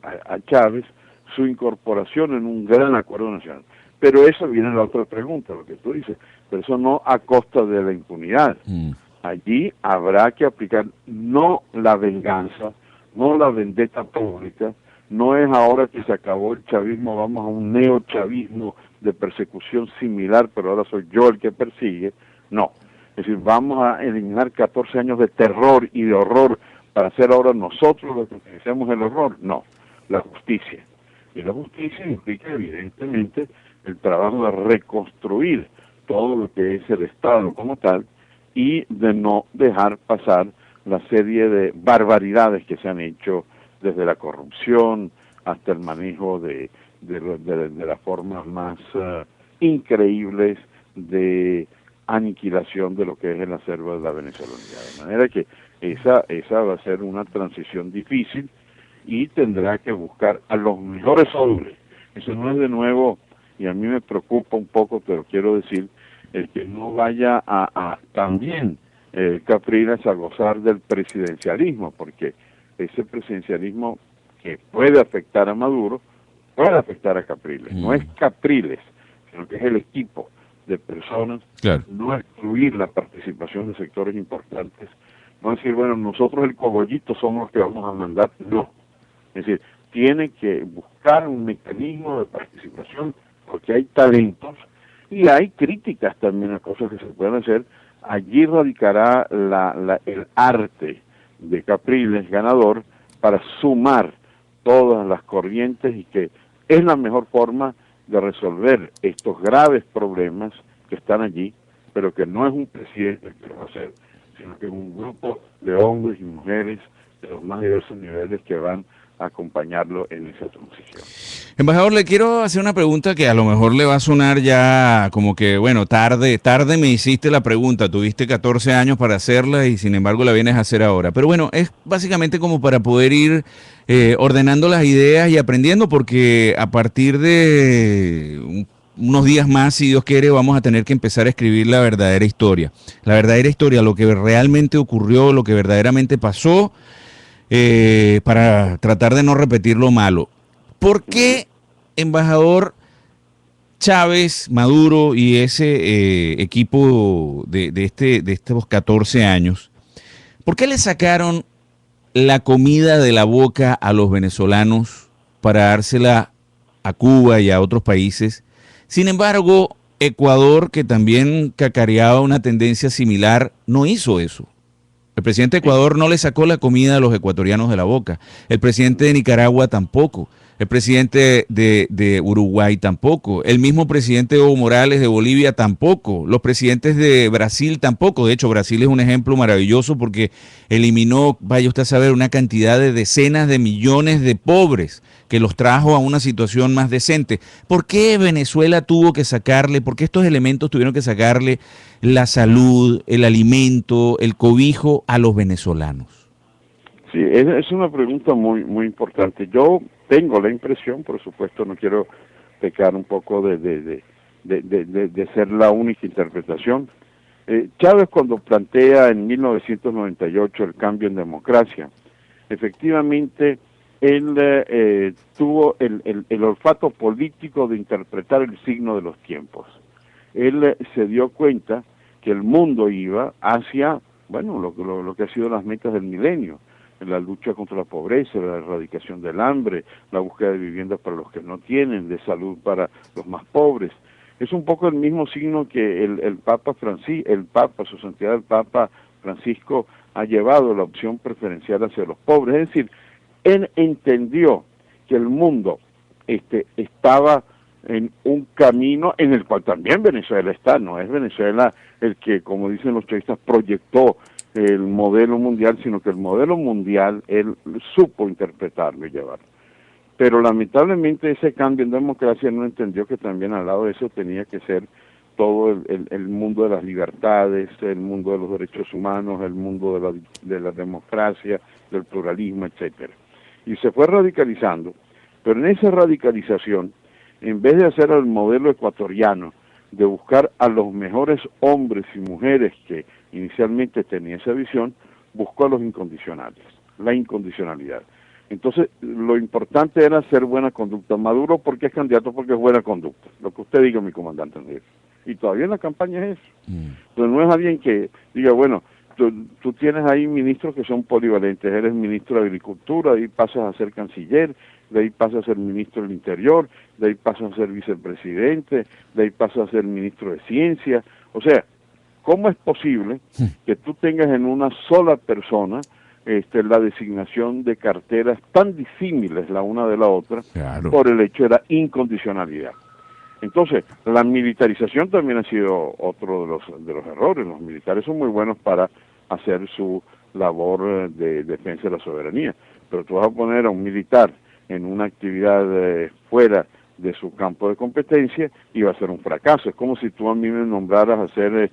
Chávez su incorporación en un gran acuerdo nacional. Pero eso viene la otra pregunta, lo que tú dices, pero eso no a costa de la impunidad. Allí habrá que aplicar no la venganza, no la vendetta pública, no es ahora que se acabó el chavismo, vamos a un neochavismo de persecución similar, pero ahora soy yo el que persigue, no. Es decir, vamos a eliminar 14 años de terror y de horror para hacer ahora nosotros los que hacemos el horror, no, la justicia. Y la justicia implica evidentemente el trabajo de reconstruir todo lo que es el Estado como tal y de no dejar pasar la serie de barbaridades que se han hecho desde la corrupción hasta el manejo de las formas más increíbles de aniquilación de lo que es el acervo de la venezolanidad. De manera que esa va a ser una transición difícil y tendrá que buscar a los mejores hombres. Eso no es de nuevo, y a mí me preocupa un poco, pero quiero decir, el que no vaya a también Capriles a gozar del presidencialismo, porque ese presidencialismo que puede afectar a Maduro, puede afectar a Capriles. No es Capriles, sino que es el equipo de personas, no excluir la participación de sectores importantes, no decir, bueno, nosotros el cogollito somos los que vamos a mandar, no. Es decir, tiene que buscar un mecanismo de participación, porque hay talentos y hay críticas también a cosas que se pueden hacer. Allí radicará el arte de Capriles ganador para sumar todas las corrientes, y que es la mejor forma de resolver estos graves problemas que están allí, pero que no es un presidente que lo va a hacer, sino que es un grupo de hombres y mujeres de los más diversos niveles que van a acompañarlo en esa transición. Embajador, le quiero hacer una pregunta que a lo mejor le va a sonar ya como que, bueno, tarde me hiciste la pregunta, tuviste 14 años para hacerla y sin embargo la vienes a hacer ahora. Pero bueno, es básicamente como para poder ir ordenando las ideas y aprendiendo, porque a partir de unos días más, si Dios quiere, vamos a tener que empezar a escribir la verdadera historia. La verdadera historia, lo que realmente ocurrió, lo que verdaderamente pasó, para tratar de no repetir lo malo. ¿Por qué, embajador, Chávez, Maduro y ese equipo de estos 14 años, por qué le sacaron la comida de la boca a los venezolanos para dársela a Cuba y a otros países? Sin embargo, Ecuador, que también cacareaba una tendencia similar, no hizo eso. El presidente de Ecuador no le sacó la comida a los ecuatorianos de la boca. El presidente de Nicaragua tampoco. El presidente de Uruguay tampoco. El mismo presidente Evo Morales de Bolivia tampoco. Los presidentes de Brasil tampoco. De hecho, Brasil es un ejemplo maravilloso porque eliminó, vaya usted a saber, una cantidad de decenas de millones de pobres que los trajo a una situación más decente. ¿Por qué Venezuela tuvo que sacarle, por qué estos elementos tuvieron que sacarle la salud, el alimento, el cobijo a los venezolanos? Sí, es una pregunta muy muy importante. Yo tengo la impresión, por supuesto, no quiero pecar un poco de ser la única interpretación. Chávez, cuando plantea en 1998 el cambio en democracia, efectivamente él tuvo el olfato político de interpretar el signo de los tiempos. Él se dio cuenta que el mundo iba hacia, bueno, lo que ha sido las metas del milenio: la lucha contra la pobreza, la erradicación del hambre, la búsqueda de viviendas para los que no tienen, de salud para los más pobres. Es un poco el mismo signo que el Papa su santidad el Papa Francisco ha llevado, la opción preferencial hacia los pobres. Es decir, él entendió que el mundo estaba en un camino en el cual también Venezuela está. No es Venezuela el que, como dicen los chavistas, proyectó el modelo mundial, sino que el modelo mundial él supo interpretarlo y llevarlo. Pero lamentablemente ese cambio en democracia no entendió que también al lado de eso tenía que ser todo el mundo de las libertades, el mundo de los derechos humanos, el mundo de la democracia, del pluralismo, etcétera. Y se fue radicalizando, pero en esa radicalización, en vez de hacer el modelo ecuatoriano, de buscar a los mejores hombres y mujeres que inicialmente tenía esa visión, buscó a los incondicionales, la incondicionalidad. Entonces, lo importante era hacer buena conducta. Maduro, ¿por qué es candidato? Porque es buena conducta. Lo que usted diga, mi comandante Andrés. Y todavía en la campaña es eso. Entonces, no es alguien que diga, bueno, tú tienes ahí ministros que son polivalentes. Eres ministro de Agricultura, de ahí pasas a ser canciller, de ahí pasas a ser ministro del Interior, de ahí pasas a ser vicepresidente, de ahí pasas a ser ministro de Ciencia. O sea, ¿cómo es posible que tú tengas en una sola persona la designación de carteras tan disímiles la una de la otra, claro, por el hecho de la incondicionalidad? Entonces, la militarización también ha sido otro de los errores. Los militares son muy buenos para hacer su labor de defensa de la soberanía, pero tú vas a poner a un militar en una actividad fuera de su campo de competencia y va a ser un fracaso. Es como si tú a mí me nombraras a ser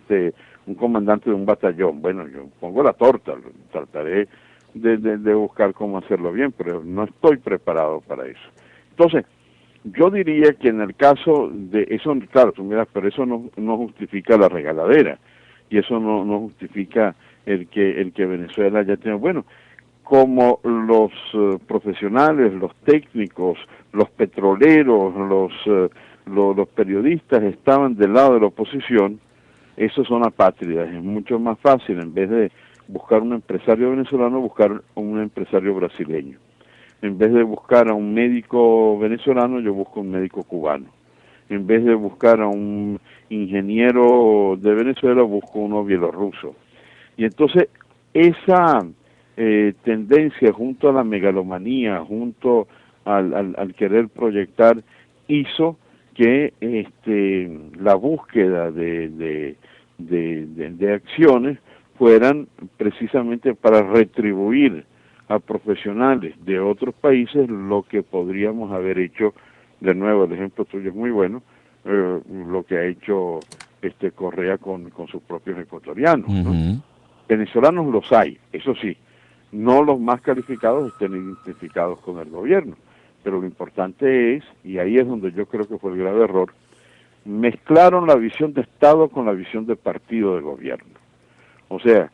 un comandante de un batallón. Bueno, yo pongo la torta, trataré de buscar cómo hacerlo bien, pero no estoy preparado para eso. Entonces, yo diría que en el caso de eso, claro, tú miras, pero eso no justifica la regaladera, y eso no justifica el que Venezuela ya tiene. Bueno, como los profesionales, los técnicos, los petroleros, los periodistas estaban del lado de la oposición, esos son apátridas. Es mucho más fácil, en vez de buscar un empresario venezolano, buscar un empresario brasileño. En vez de buscar a un médico venezolano, yo busco un médico cubano. En vez de buscar a un ingeniero de Venezuela, busco uno bielorruso. Y entonces esa tendencia, junto a la megalomanía, junto al querer proyectar, hizo que la búsqueda de acciones fueran precisamente para retribuir a profesionales de otros países lo que podríamos haber hecho. De nuevo, el ejemplo tuyo es muy bueno, lo que ha hecho Correa con sus propios ecuatorianos, ¿no? Venezolanos los hay, eso sí, no los más calificados estén identificados con el gobierno, pero lo importante es, y ahí es donde yo creo que fue el grave error, mezclaron la visión de Estado con la visión de partido de gobierno. O sea,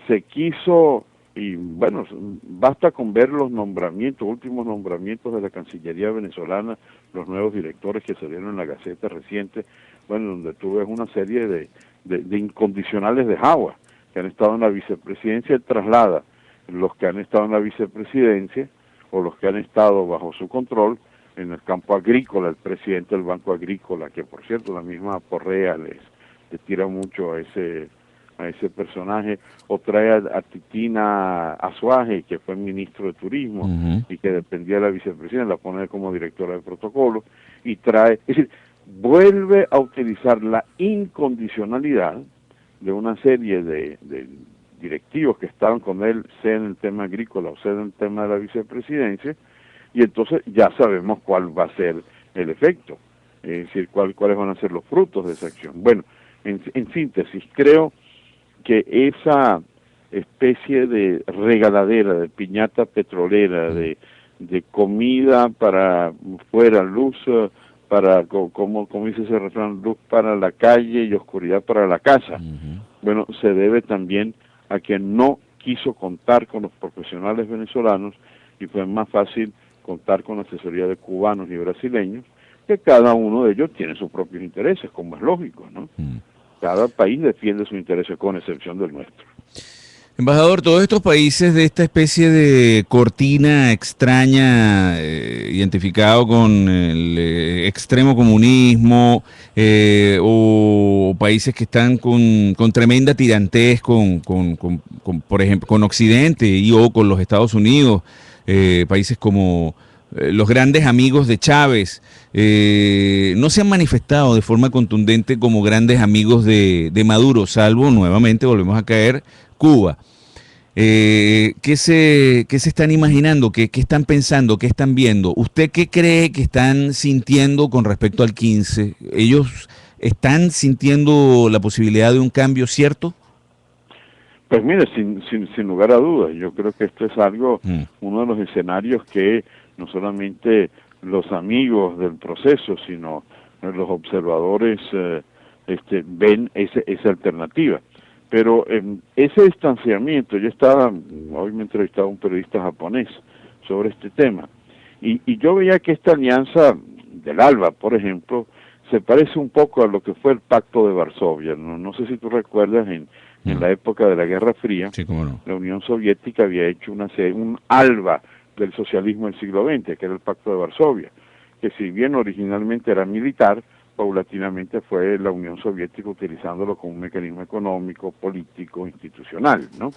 se quiso, y bueno, basta con ver los nombramientos, últimos nombramientos de la Cancillería venezolana, los nuevos directores que salieron en la Gaceta reciente, bueno, donde tú ves una serie de incondicionales de Jagua, que han estado en la vicepresidencia, traslada los que han estado en la vicepresidencia o los que han estado bajo su control en el campo agrícola, el presidente del Banco Agrícola, que por cierto la misma Correa les tira mucho a ese personaje, o trae a Titina Azuaje, que fue ministro de Turismo y que dependía de la vicepresidenta, la pone como directora de protocolo, y trae, es decir, vuelve a utilizar la incondicionalidad de una serie de directivos que estaban con él, sea en el tema agrícola o sea en el tema de la vicepresidencia, y entonces ya sabemos cuál va a ser el efecto, es decir, cuáles van a ser los frutos de esa acción. Bueno, en síntesis, creo que esa especie de regaladera, de piñata petrolera, de comida para fuera, luz para, como dice ese refrán, luz para la calle y oscuridad para la casa. Bueno, se debe también a que no quiso contar con los profesionales venezolanos y fue más fácil contar con la asesoría de cubanos y brasileños, que cada uno de ellos tiene sus propios intereses, como es lógico, ¿no? Cada país defiende sus intereses, con excepción del nuestro. Embajador, todos estos países de esta especie de cortina extraña, identificado con el extremo comunismo, o países que están con tremenda tirantez con, por ejemplo, con Occidente y o con los Estados Unidos, países como los grandes amigos de Chávez, no se han manifestado de forma contundente como grandes amigos de Maduro, salvo, nuevamente volvemos a caer, Cuba. ¿Qué se están imaginando? ¿Qué están pensando? ¿Qué están viendo? ¿Usted qué cree que están sintiendo con respecto al 15? ¿Ellos están sintiendo la posibilidad de un cambio cierto? Pues mire, sin lugar a dudas, yo creo que esto es algo, uno de los escenarios que no solamente los amigos del proceso, sino los observadores ven esa alternativa. Pero ese distanciamiento, hoy me entrevistaba un periodista japonés sobre este tema, y yo veía que esta alianza del ALBA, por ejemplo, se parece un poco a lo que fue el Pacto de Varsovia. No sé si tú recuerdas, en la época de la Guerra Fría, sí, cómo no, la Unión Soviética había hecho un ALBA del socialismo del siglo XX, que era el Pacto de Varsovia, que si bien originalmente era militar, paulatinamente fue la Unión Soviética utilizándolo como un mecanismo económico, político, institucional, ¿no?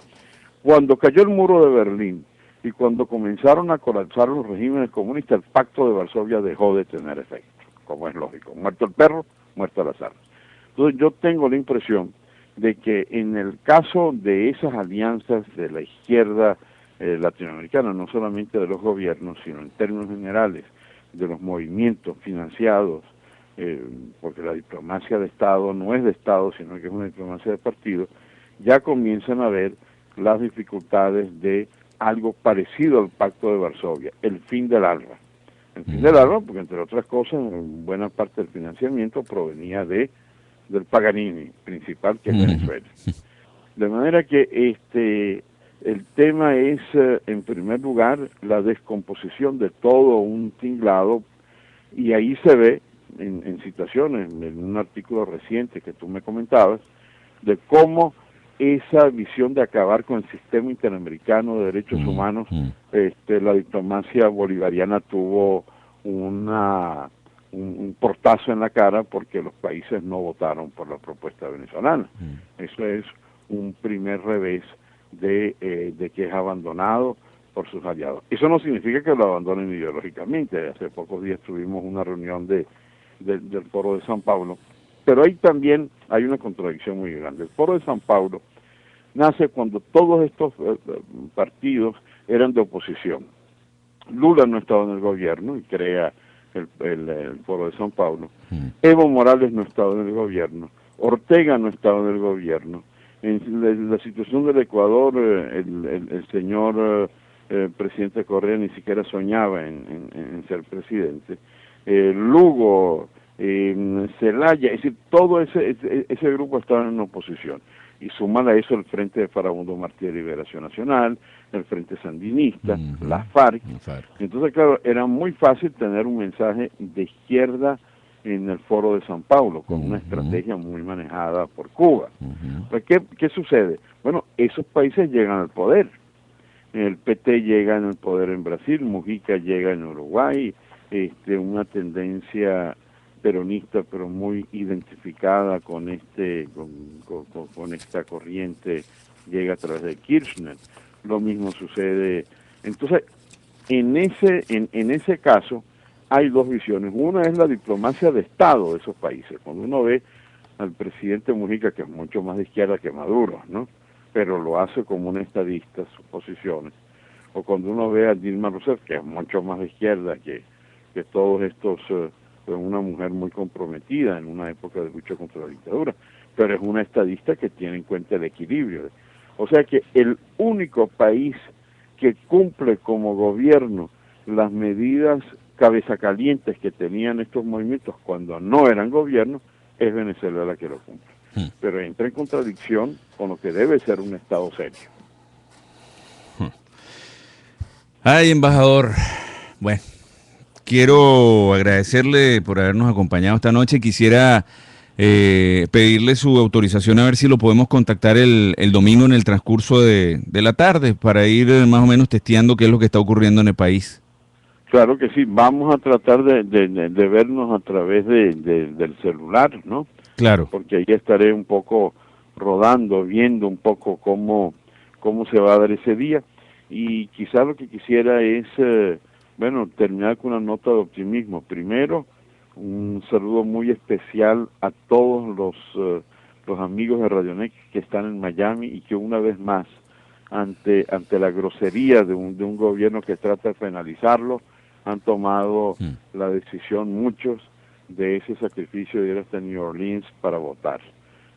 Cuando cayó el muro de Berlín y cuando comenzaron a colapsar los regímenes comunistas, el Pacto de Varsovia dejó de tener efecto, como es lógico. Muerto el perro, muertas las armas. Entonces yo tengo la impresión de que en el caso de esas alianzas de la izquierda latinoamericana, no solamente de los gobiernos, sino en términos generales de los movimientos financiados, porque la diplomacia de Estado no es de Estado, sino que es una diplomacia de partido, ya comienzan a ver las dificultades de algo parecido al Pacto de Varsovia, el fin del ALBA. El fin del ALBA, porque entre otras cosas, buena parte del financiamiento provenía del Paganini principal, que es Venezuela. De manera que El tema es, en primer lugar, la descomposición de todo un tinglado, y ahí se ve, en situaciones, en un artículo reciente que tú me comentabas, de cómo esa visión de acabar con el sistema interamericano de derechos humanos, la diplomacia bolivariana tuvo un portazo en la cara porque los países no votaron por la propuesta venezolana. Eso es un primer revés de que es abandonado por sus aliados. Eso no significa que lo abandonen ideológicamente. Hace pocos días tuvimos una reunión del Foro de San Pablo, pero ahí también hay una contradicción muy grande. El Foro de San Pablo nace cuando todos estos partidos eran de oposición. Lula no estaba en el gobierno y crea el Foro de San Pablo. Evo Morales no estaba en el gobierno. Ortega no estaba en el gobierno. En la situación del Ecuador, el señor presidente Correa ni siquiera soñaba en ser presidente. Lugo, Zelaya, es decir, todo ese grupo estaba en oposición. Y suman a eso el Frente de Farabundo Martí de Liberación Nacional, el Frente Sandinista, la FARC. Entonces, claro, era muy fácil tener un mensaje de izquierda en el Foro de San Pablo, con una estrategia muy manejada por Cuba. ¿Qué sucede? Bueno, esos países llegan al poder. El PT llega en el poder en Brasil, Mujica llega en Uruguay, una tendencia peronista pero muy identificada con esta corriente llega a través de Kirchner. Lo mismo sucede. Entonces, en ese caso hay dos visiones. Una es la diplomacia de Estado de esos países. Cuando uno ve al presidente Mujica, que es mucho más de izquierda que Maduro, ¿no? Pero lo hace como un estadista, sus posiciones. O cuando uno ve a Dilma Rousseff, que es mucho más de izquierda que todos estos, una mujer muy comprometida en una época de lucha contra la dictadura, pero es una estadista que tiene en cuenta el equilibrio. O sea que el único país que cumple como gobierno las medidas cabeza-calientes que tenían estos movimientos cuando no eran gobierno es Venezuela la que lo cumple. Pero entra en contradicción con lo que debe ser un Estado serio. Ay, embajador, bueno, quiero agradecerle por habernos acompañado esta noche. Quisiera pedirle su autorización a ver si lo podemos contactar el domingo en el transcurso de la tarde para ir más o menos testeando qué es lo que está ocurriendo en el país. Claro que sí, vamos a tratar de vernos a través del celular, ¿no? Claro. Porque ahí estaré un poco rodando, viendo un poco cómo se va a dar ese día. Y quizá lo que quisiera es, terminar con una nota de optimismo. Primero, un saludo muy especial a todos los amigos de Radionex que están en Miami y que una vez más, ante la grosería de un gobierno que trata de penalizarlo, han tomado la decisión muchos de ese sacrificio de ir hasta New Orleans para votar.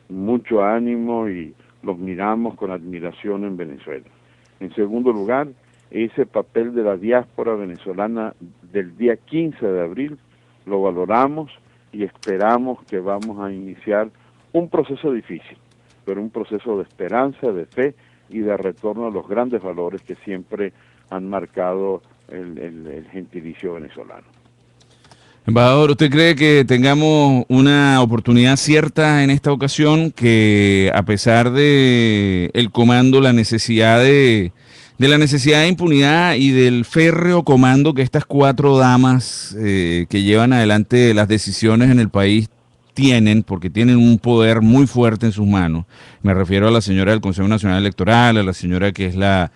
Mucho ánimo y los miramos con admiración en Venezuela. En segundo lugar, ese papel de la diáspora venezolana del día 15 de abril lo valoramos y esperamos que vamos a iniciar un proceso difícil, pero un proceso de esperanza, de fe y de retorno a los grandes valores que siempre han marcado el gentilicio venezolano. Embajador, ¿usted cree que tengamos una oportunidad cierta en esta ocasión, que a pesar de el comando, la necesidad de la necesidad de impunidad y del férreo comando que estas cuatro damas que llevan adelante las decisiones en el país tienen, porque tienen un poder muy fuerte en sus manos? Me refiero a la señora del Consejo Nacional Electoral, a la señora que es la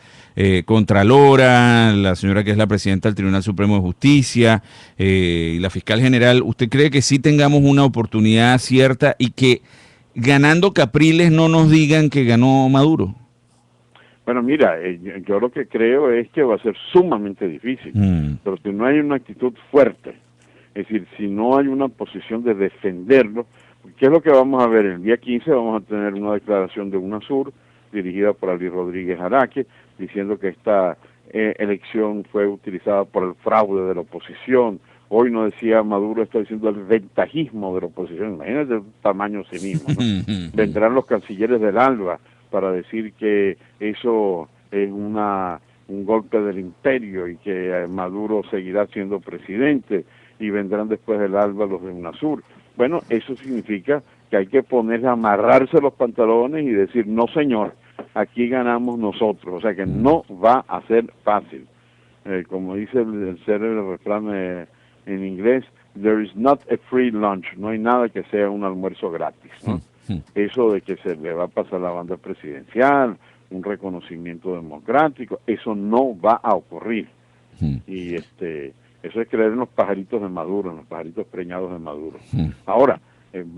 Contralora, la señora que es la presidenta del Tribunal Supremo de Justicia y la fiscal general. ¿Usted cree que sí tengamos una oportunidad cierta y que ganando Capriles no nos digan que ganó Maduro? Bueno, mira, yo lo que creo es que va a ser sumamente difícil, pero si no hay una actitud fuerte, es decir, si no hay una posición de defenderlo, ¿qué es lo que vamos a ver? El día 15 vamos a tener una declaración de UNASUR, dirigida por Ali Rodríguez Araque, diciendo que esta elección fue utilizada por el fraude de la oposición. Hoy no decía Maduro, está diciendo el ventajismo de la oposición. Imagínate el tamaño de sí mismo, ¿no? Vendrán los cancilleres del ALBA para decir que eso un golpe del imperio y que Maduro seguirá siendo presidente y vendrán después del ALBA los de UNASUR. Bueno, eso significa que hay que ponerse a amarrarse los pantalones y decir, no señor, aquí ganamos nosotros, o sea que no va a ser fácil. Como dice el célebre refrán en inglés, there is not a free lunch, no hay nada que sea un almuerzo gratis, ¿no? Eso de que se le va a pasar la banda presidencial, un reconocimiento democrático, eso no va a ocurrir. Y eso es creer en los pajaritos de Maduro, en los pajaritos preñados de Maduro. Ahora,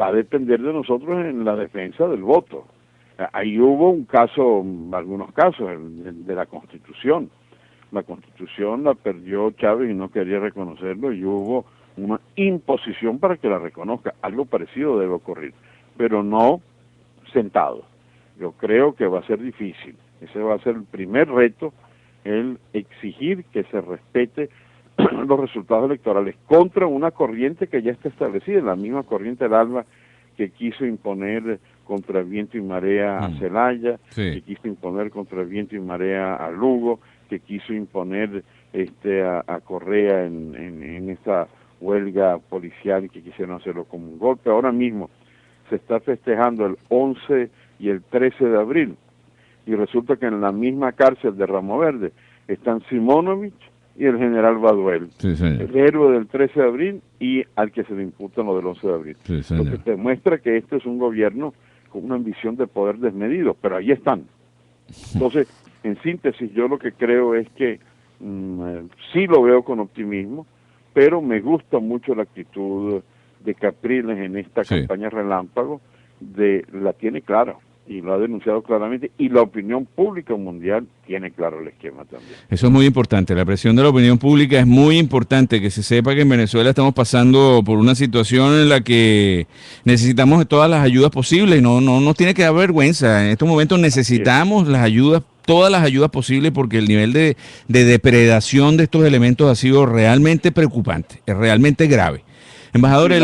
va a depender de nosotros en la defensa del voto. Ahí hubo algunos casos de la Constitución. La Constitución la perdió Chávez y no quería reconocerlo, y hubo una imposición para que la reconozca. Algo parecido debe ocurrir, pero no sentado. Yo creo que va a ser difícil. Ese va a ser el primer reto, el exigir que se respete los resultados electorales contra una corriente que ya está establecida, la misma corriente del ALBA que quiso imponer contra viento y marea a Zelaya, que quiso imponer contra viento y marea a Lugo, que quiso imponer a Correa en esta huelga policial, que quisieron hacerlo como un golpe. Ahora mismo se está festejando el 11 y el 13 de abril, y resulta que en la misma cárcel de Ramo Verde están Simonovich y el general Baduel, el héroe del 13 de abril y al que se le imputan lo del 11 de abril. Lo que demuestra que este es un gobierno con una ambición de poder desmedido, pero ahí están. Entonces, en síntesis, yo lo que creo es que sí lo veo con optimismo, pero me gusta mucho la actitud de Capriles en esta campaña relámpago, la tiene clara y lo ha denunciado claramente, y la opinión pública mundial tiene claro el esquema también. Eso es muy importante, la presión de la opinión pública es muy importante, que se sepa que en Venezuela estamos pasando por una situación en la que necesitamos de todas las ayudas posibles, y no nos tiene que dar vergüenza. En estos momentos necesitamos las ayudas, todas las ayudas posibles, porque el nivel de depredación de estos elementos ha sido realmente preocupante, es realmente grave. Embajador, y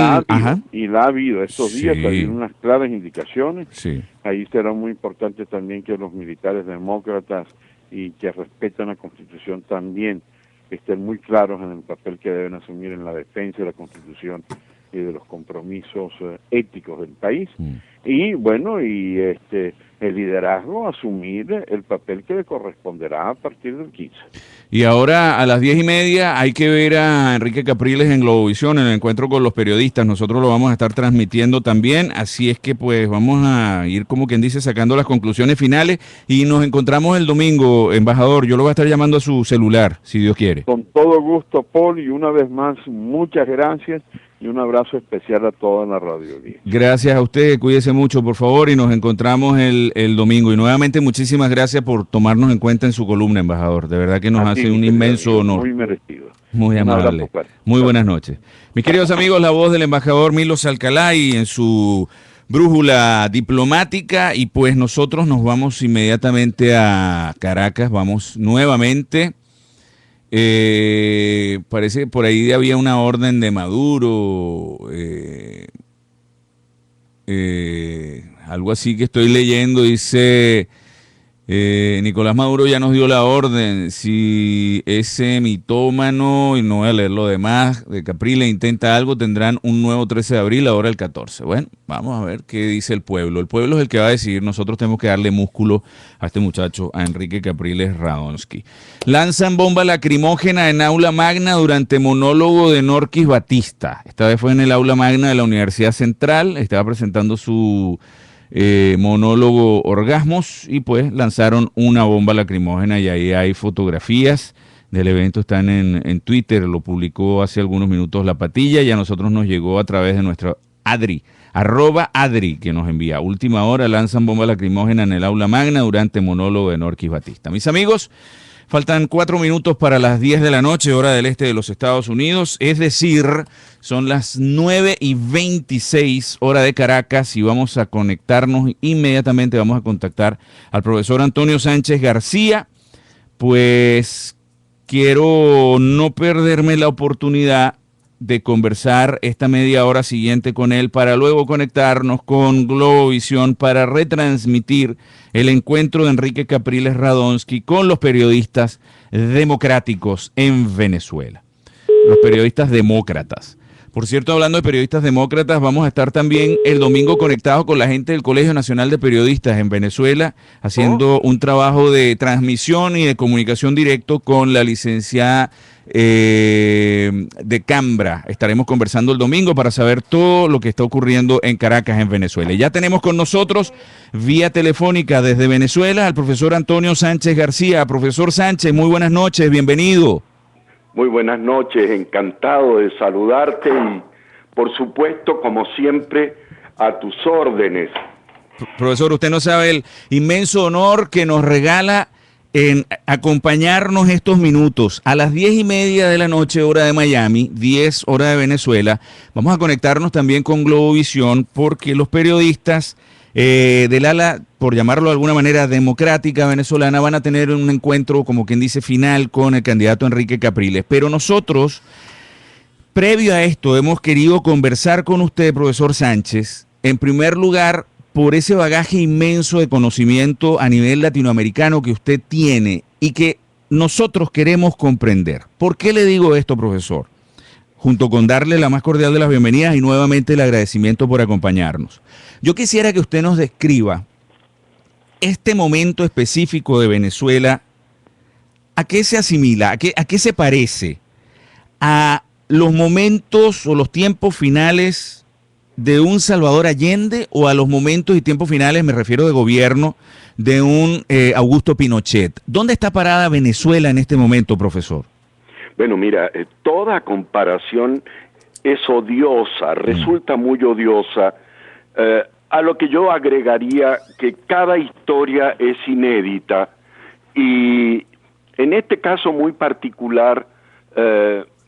la ha habido estos días, ha habido unas claras indicaciones. Ahí será muy importante también que los militares demócratas y que respetan la Constitución también estén muy claros en el papel que deben asumir en la defensa de la Constitución y de los compromisos éticos del país. Y bueno, el liderazgo, asumir el papel que le corresponderá a partir del 15. Y ahora a las 10:30 hay que ver a Enrique Capriles en Globovisión, en el encuentro con los periodistas. Nosotros lo vamos a estar transmitiendo también, así es que pues vamos a ir, como quien dice, sacando las conclusiones finales, y nos encontramos el domingo, embajador. Yo lo voy a estar llamando a su celular, si Dios quiere. Con todo gusto, Paul, y una vez más, muchas gracias. Y un abrazo especial a toda la radio. Gracias a usted, cuídese mucho, por favor, y nos encontramos el domingo. Y nuevamente, muchísimas gracias por tomarnos en cuenta en su columna, embajador. De verdad que nos hace un inmenso honor. Muy merecido. Muy amable. Muy buenas noches. Mis queridos amigos, la voz del embajador Milos Alcalay en su brújula diplomática, y pues nosotros nos vamos inmediatamente a Caracas. Vamos nuevamente. Parece que por ahí había una orden de Maduro, algo así que estoy leyendo, dice Nicolás Maduro ya nos dio la orden, si ese mitómano, y no voy a leer lo demás, de Capriles intenta algo, tendrán un nuevo 13 de abril, ahora el 14. Bueno, vamos a ver qué dice el pueblo es el que va a decidir. Nosotros tenemos que darle músculo a este muchacho, a Enrique Capriles Radonsky. Lanzan bomba lacrimógena en aula magna durante monólogo de Norquis Batista. Esta vez fue en el aula magna de la Universidad Central, estaba presentando su monólogo Orgasmos, y pues lanzaron una bomba lacrimógena, y ahí hay fotografías del evento, están en Twitter, lo publicó hace algunos minutos La Patilla, y a nosotros nos llegó a través de nuestro @Adri, que nos envía: última hora, lanzan bomba lacrimógena en el aula magna durante monólogo de Norquis Batista. Mis amigos, faltan 4 minutos para las 10 de la noche, hora del este de los Estados Unidos, es decir, son las 9:26 hora de Caracas, y vamos a conectarnos inmediatamente, vamos a contactar al profesor Antonio Sánchez García, pues quiero no perderme la oportunidad de conversar esta media hora siguiente con él para luego conectarnos con Globovisión para retransmitir el encuentro de Enrique Capriles Radonsky con los periodistas democráticos en Venezuela. Los periodistas demócratas. Por cierto, hablando de periodistas demócratas, vamos a estar también el domingo conectados con la gente del Colegio Nacional de Periodistas en Venezuela, haciendo un trabajo de transmisión y de comunicación directo con la licenciada de Cambra. Estaremos conversando el domingo para saber todo lo que está ocurriendo en Caracas, en Venezuela. Y ya tenemos con nosotros, vía telefónica desde Venezuela, al profesor Antonio Sánchez García. Profesor Sánchez, muy buenas noches, bienvenido. Muy buenas noches, encantado de saludarte y, por supuesto, como siempre, a tus órdenes. Profesor, usted no sabe el inmenso honor que nos regala en acompañarnos estos minutos. A las 10:30 de la noche, hora de Miami, 10 hora de Venezuela, vamos a conectarnos también con Globovisión porque los periodistas del ala, por llamarlo de alguna manera, democrática venezolana, van a tener un encuentro, como quien dice, final con el candidato Enrique Capriles. Pero nosotros, previo a esto, hemos querido conversar con usted, profesor Sánchez, en primer lugar, por ese bagaje inmenso de conocimiento a nivel latinoamericano que usted tiene y que nosotros queremos comprender. ¿Por qué le digo esto, profesor? Junto con darle la más cordial de las bienvenidas y nuevamente el agradecimiento por acompañarnos. Yo quisiera que usted nos describa este momento específico de Venezuela, ¿a qué se asimila? ¿A qué se parece? ¿A los momentos o los tiempos finales de un Salvador Allende o a los momentos y tiempos finales, me refiero de gobierno, de un Augusto Pinochet? ¿Dónde está parada Venezuela en este momento, profesor? Bueno, mira, toda comparación es odiosa, resulta muy odiosa, a lo que yo agregaría que cada historia es inédita y en este caso muy particular,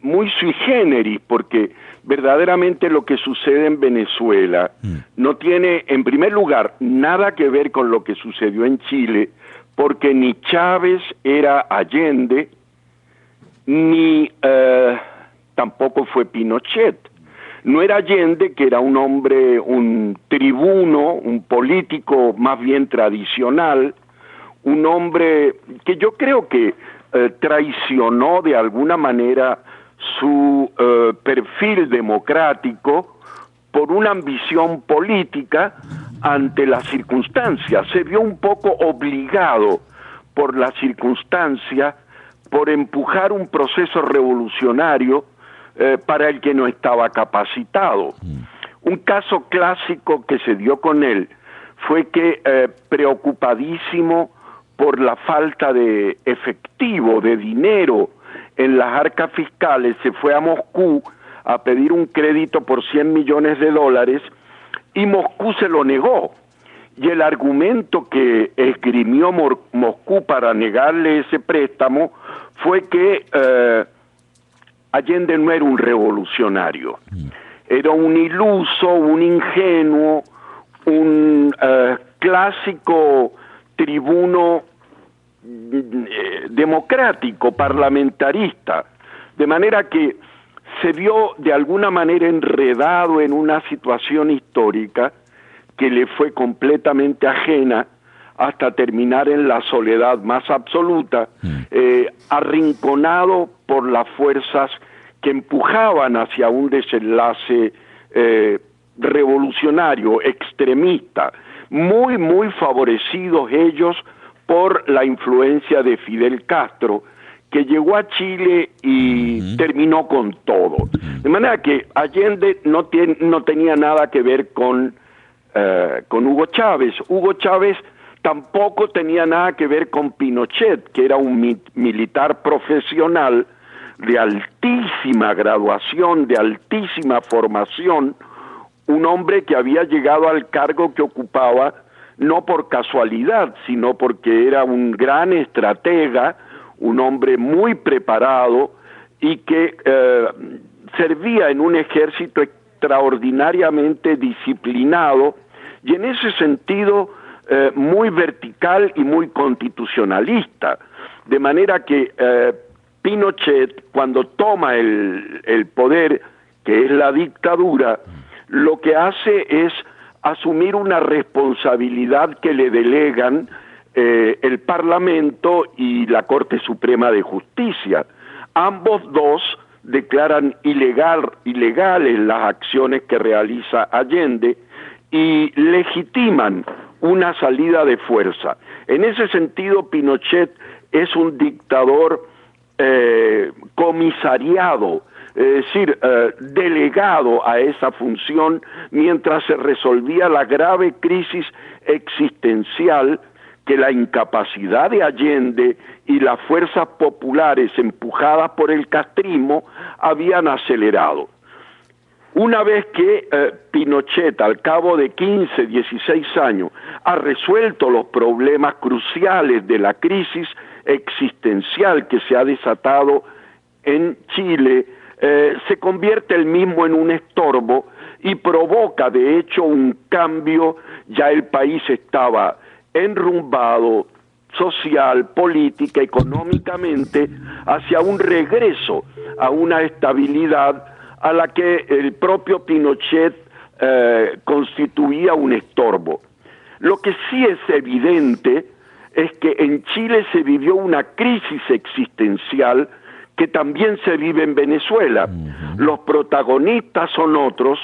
muy sui generis, porque verdaderamente lo que sucede en Venezuela no tiene, en primer lugar, nada que ver con lo que sucedió en Chile, porque ni Chávez era Allende, ni tampoco fue Pinochet. No era Allende, que era un hombre, un tribuno, un político más bien tradicional, un hombre que yo creo que traicionó de alguna manera su perfil democrático por una ambición política ante las circunstancias. Se vio un poco obligado por la circunstancia, por empujar un proceso revolucionario para el que no estaba capacitado. Un caso clásico que se dio con él fue que preocupadísimo por la falta de efectivo, de dinero en las arcas fiscales, se fue a Moscú a pedir un crédito por $100 millones y Moscú se lo negó. Y el argumento que esgrimió Moscú para negarle ese préstamo fue que Allende no era un revolucionario, era un iluso, un ingenuo, un clásico tribuno democrático, parlamentarista, de manera que se vio de alguna manera enredado en una situación histórica que le fue completamente ajena hasta terminar en la soledad más absoluta, arrinconado por las fuerzas que empujaban hacia un desenlace revolucionario, extremista, muy favorecidos ellos por la influencia de Fidel Castro, que llegó a Chile y terminó con todo. De manera que Allende no tenía nada que ver con Hugo Chávez. Hugo Chávez tampoco tenía nada que ver con Pinochet, que era un militar profesional de altísima graduación, de altísima formación, un hombre que había llegado al cargo que ocupaba no por casualidad, sino porque era un gran estratega, un hombre muy preparado y que servía en un ejército extraordinariamente disciplinado y en ese sentido muy vertical y muy constitucionalista, de manera que Pinochet, cuando toma el poder que es la dictadura, lo que hace es asumir una responsabilidad que le delegan el Parlamento y la Corte Suprema de Justicia. Ambos dos declaran ilegales las acciones que realiza Allende y legitiman una salida de fuerza. En ese sentido, Pinochet es un dictador comisariado, es decir, delegado a esa función mientras se resolvía la grave crisis existencial que la incapacidad de Allende y las fuerzas populares empujadas por el castrismo habían acelerado. Una vez que Pinochet, al cabo de 15, 16 años, ha resuelto los problemas cruciales de la crisis existencial que se ha desatado en Chile, se convierte él mismo en un estorbo y provoca, de hecho, un cambio. Ya el país estaba enrumbado social, política, económicamente, hacia un regreso a una estabilidad a la que el propio Pinochet constituía un estorbo. Lo que sí es evidente es que en Chile se vivió una crisis existencial que también se vive en Venezuela. Los protagonistas son otros,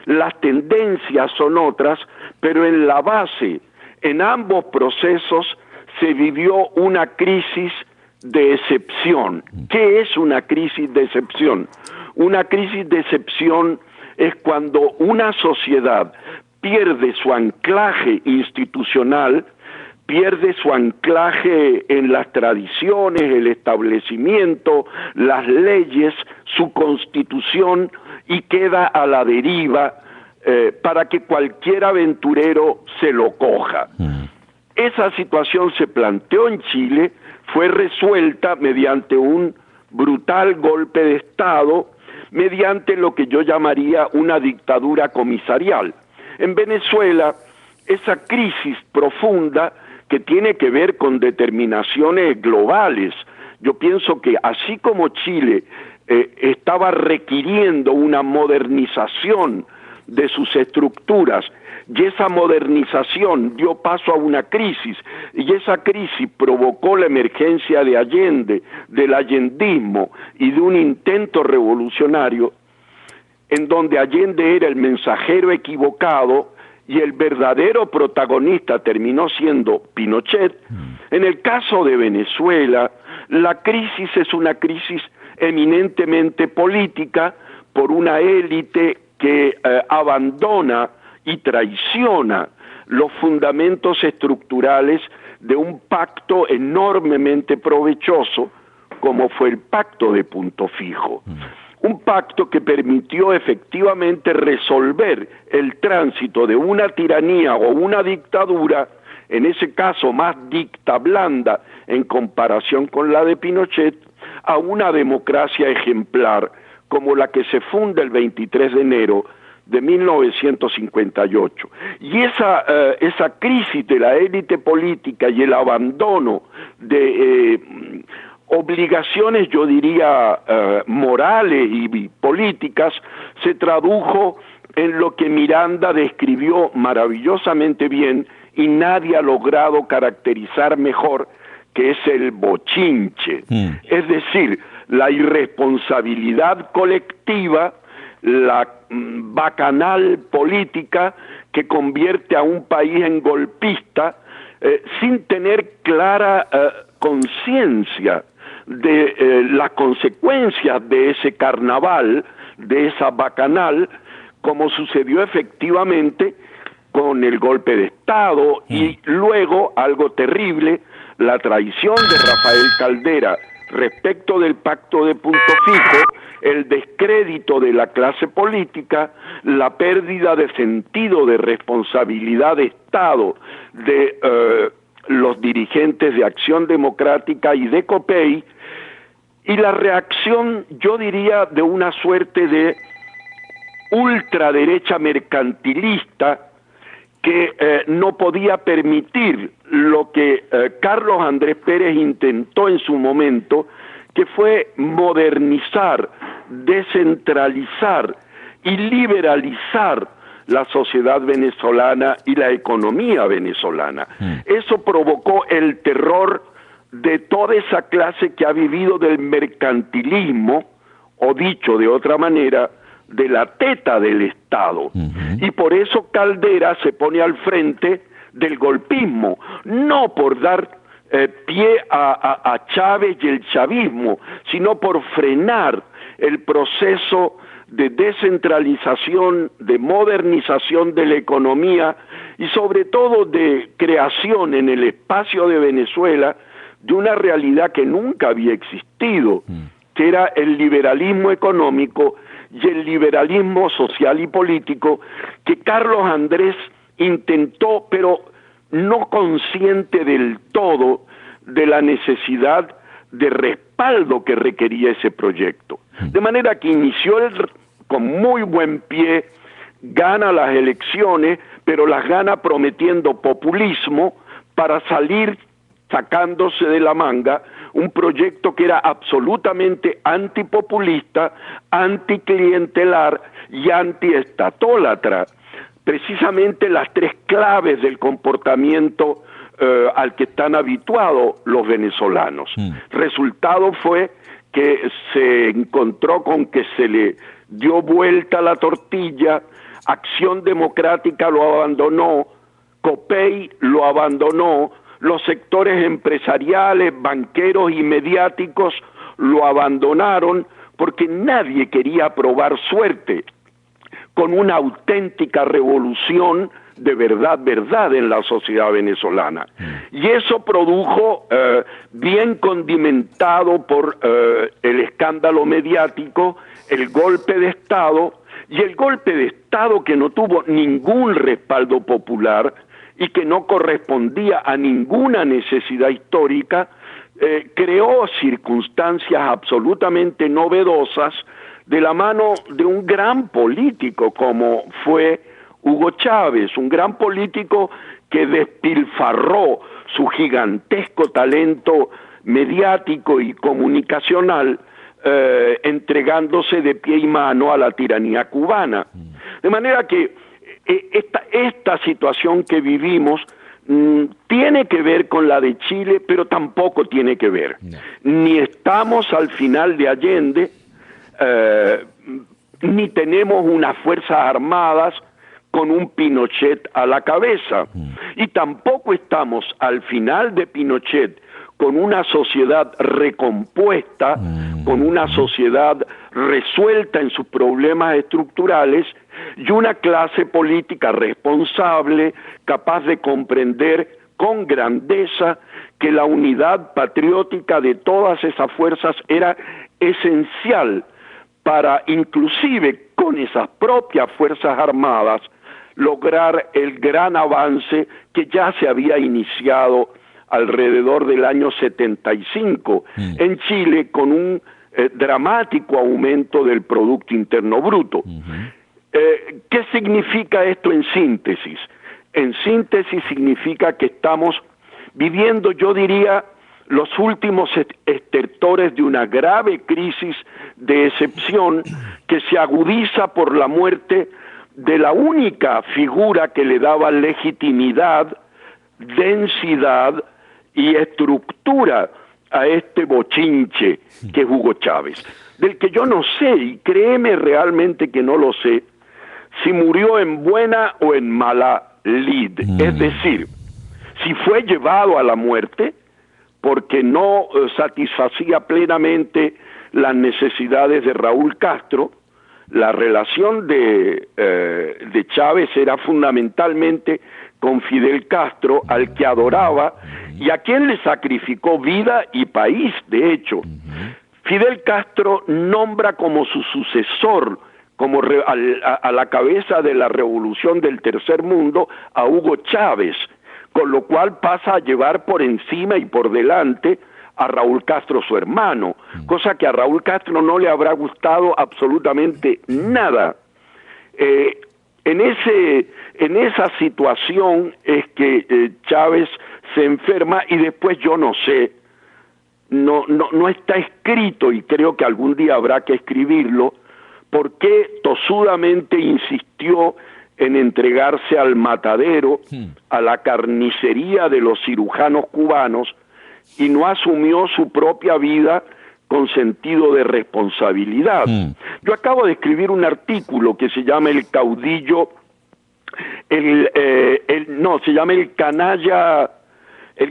las tendencias son otras, pero en la base, en ambos procesos, se vivió una crisis de excepción. ¿Qué es una crisis de excepción? Una crisis de excepción es cuando una sociedad pierde su anclaje institucional, pierde su anclaje en las tradiciones, el establecimiento, las leyes, su constitución, y queda a la deriva para que cualquier aventurero se lo coja. Esa situación se planteó en Chile, fue resuelta mediante un brutal golpe de Estado, mediante lo que yo llamaría una dictadura comisarial. En Venezuela, esa crisis profunda que tiene que ver con determinaciones globales, yo pienso que así como Chile estaba requiriendo una modernización de sus estructuras, y esa modernización dio paso a una crisis, y esa crisis provocó la emergencia de Allende, del allendismo y de un intento revolucionario, en donde Allende era el mensajero equivocado y el verdadero protagonista terminó siendo Pinochet. En el caso de Venezuela, la crisis es una crisis eminentemente política por una élite que abandona y traiciona los fundamentos estructurales de un pacto enormemente provechoso como fue el pacto de Punto Fijo. Un pacto que permitió efectivamente resolver el tránsito de una tiranía o una dictadura, en ese caso más dicta blanda en comparación con la de Pinochet, a una democracia ejemplar como la que se funda el 23 de enero de 1958. Y esa crisis de la élite política y el abandono de obligaciones, yo diría, morales y políticas, se tradujo en lo que Miranda describió maravillosamente bien y nadie ha logrado caracterizar mejor, que es el bochinche. Es decir, la irresponsabilidad colectiva, la bacanal política que convierte a un país en golpista sin tener clara conciencia de las consecuencias de ese carnaval, de esa bacanal, como sucedió efectivamente con el golpe de Estado y luego, algo terrible, la traición de Rafael Caldera respecto del pacto de Punto Fijo, el descrédito de la clase política, la pérdida de sentido de responsabilidad de Estado de los dirigentes de Acción Democrática y de COPEI, y la reacción, yo diría, de una suerte de ultraderecha mercantilista que no podía permitir lo que Carlos Andrés Pérez intentó en su momento, que fue modernizar, descentralizar y liberalizar la sociedad venezolana y la economía venezolana. Eso provocó el terror de toda esa clase que ha vivido del mercantilismo, o dicho de otra manera, de la teta del Estado. Y por eso Caldera se pone al frente del golpismo, no por dar pie a Chávez y el chavismo, sino por frenar el proceso de descentralización, de modernización de la economía y sobre todo de creación en el espacio de Venezuela de una realidad que nunca había existido, que era el liberalismo económico y el liberalismo social y político que Carlos Andrés intentó, pero no consciente del todo de la necesidad de respaldo que requería ese proyecto. De manera que inició con muy buen pie, gana las elecciones, pero las gana prometiendo populismo para salir sacándose de la manga un proyecto que era absolutamente antipopulista, anticlientelar y antiestatólatra. Precisamente las tres claves del comportamiento al que están habituados los venezolanos. Resultado fue que se encontró con que se le dio vuelta la tortilla, Acción Democrática lo abandonó, COPEI lo abandonó, los sectores empresariales, banqueros y mediáticos lo abandonaron porque nadie quería probar suerte con una auténtica revolución de verdad en la sociedad venezolana. Y eso produjo, bien condimentado por el escándalo mediático, el golpe de Estado, y el golpe de Estado que no tuvo ningún respaldo popular y que no correspondía a ninguna necesidad histórica, creó circunstancias absolutamente novedosas de la mano de un gran político como fue Hugo Chávez, un gran político que despilfarró su gigantesco talento mediático y comunicacional, entregándose de pie y mano a la tiranía cubana. De manera que esta situación que vivimos tiene que ver con la de Chile, pero tampoco tiene que ver. Ni estamos al final de Allende, ni tenemos unas fuerzas armadas con un Pinochet a la cabeza, y tampoco estamos al final de Pinochet con una sociedad recompuesta, con una sociedad resuelta en sus problemas estructurales y una clase política responsable, capaz de comprender con grandeza que la unidad patriótica de todas esas fuerzas era esencial para, inclusive con esas propias fuerzas armadas, lograr el gran avance que ya se había iniciado alrededor del año 75 en Chile, con un dramático aumento del Producto Interno Bruto. ¿Qué significa esto en síntesis? En síntesis significa que estamos viviendo, yo diría, los últimos estertores de una grave crisis de excepción que se agudiza por la muerte de la única figura que le daba legitimidad, densidad y estructura a este bochinche que es Hugo Chávez, del que yo no sé, y créeme realmente que no lo sé, si murió en buena o en mala lid, es decir, si fue llevado a la muerte porque no satisfacía plenamente las necesidades de Raúl Castro. La relación de Chávez era fundamentalmente con Fidel Castro, al que adoraba y a quien le sacrificó vida y país, de hecho. Fidel Castro nombra como su sucesor, como a la cabeza de la revolución del tercer mundo, a Hugo Chávez, con lo cual pasa a llevar por encima y por delante a Raúl Castro, su hermano, cosa que a Raúl Castro no le habrá gustado absolutamente nada. En esa situación es que Chávez se enferma y después yo no sé, no está escrito, y creo que algún día habrá que escribirlo, por qué tosudamente insistió en entregarse al matadero, a la carnicería de los cirujanos cubanos, y no asumió su propia vida con sentido de responsabilidad. Yo acabo de escribir un artículo que se llama El caudillo, se llama El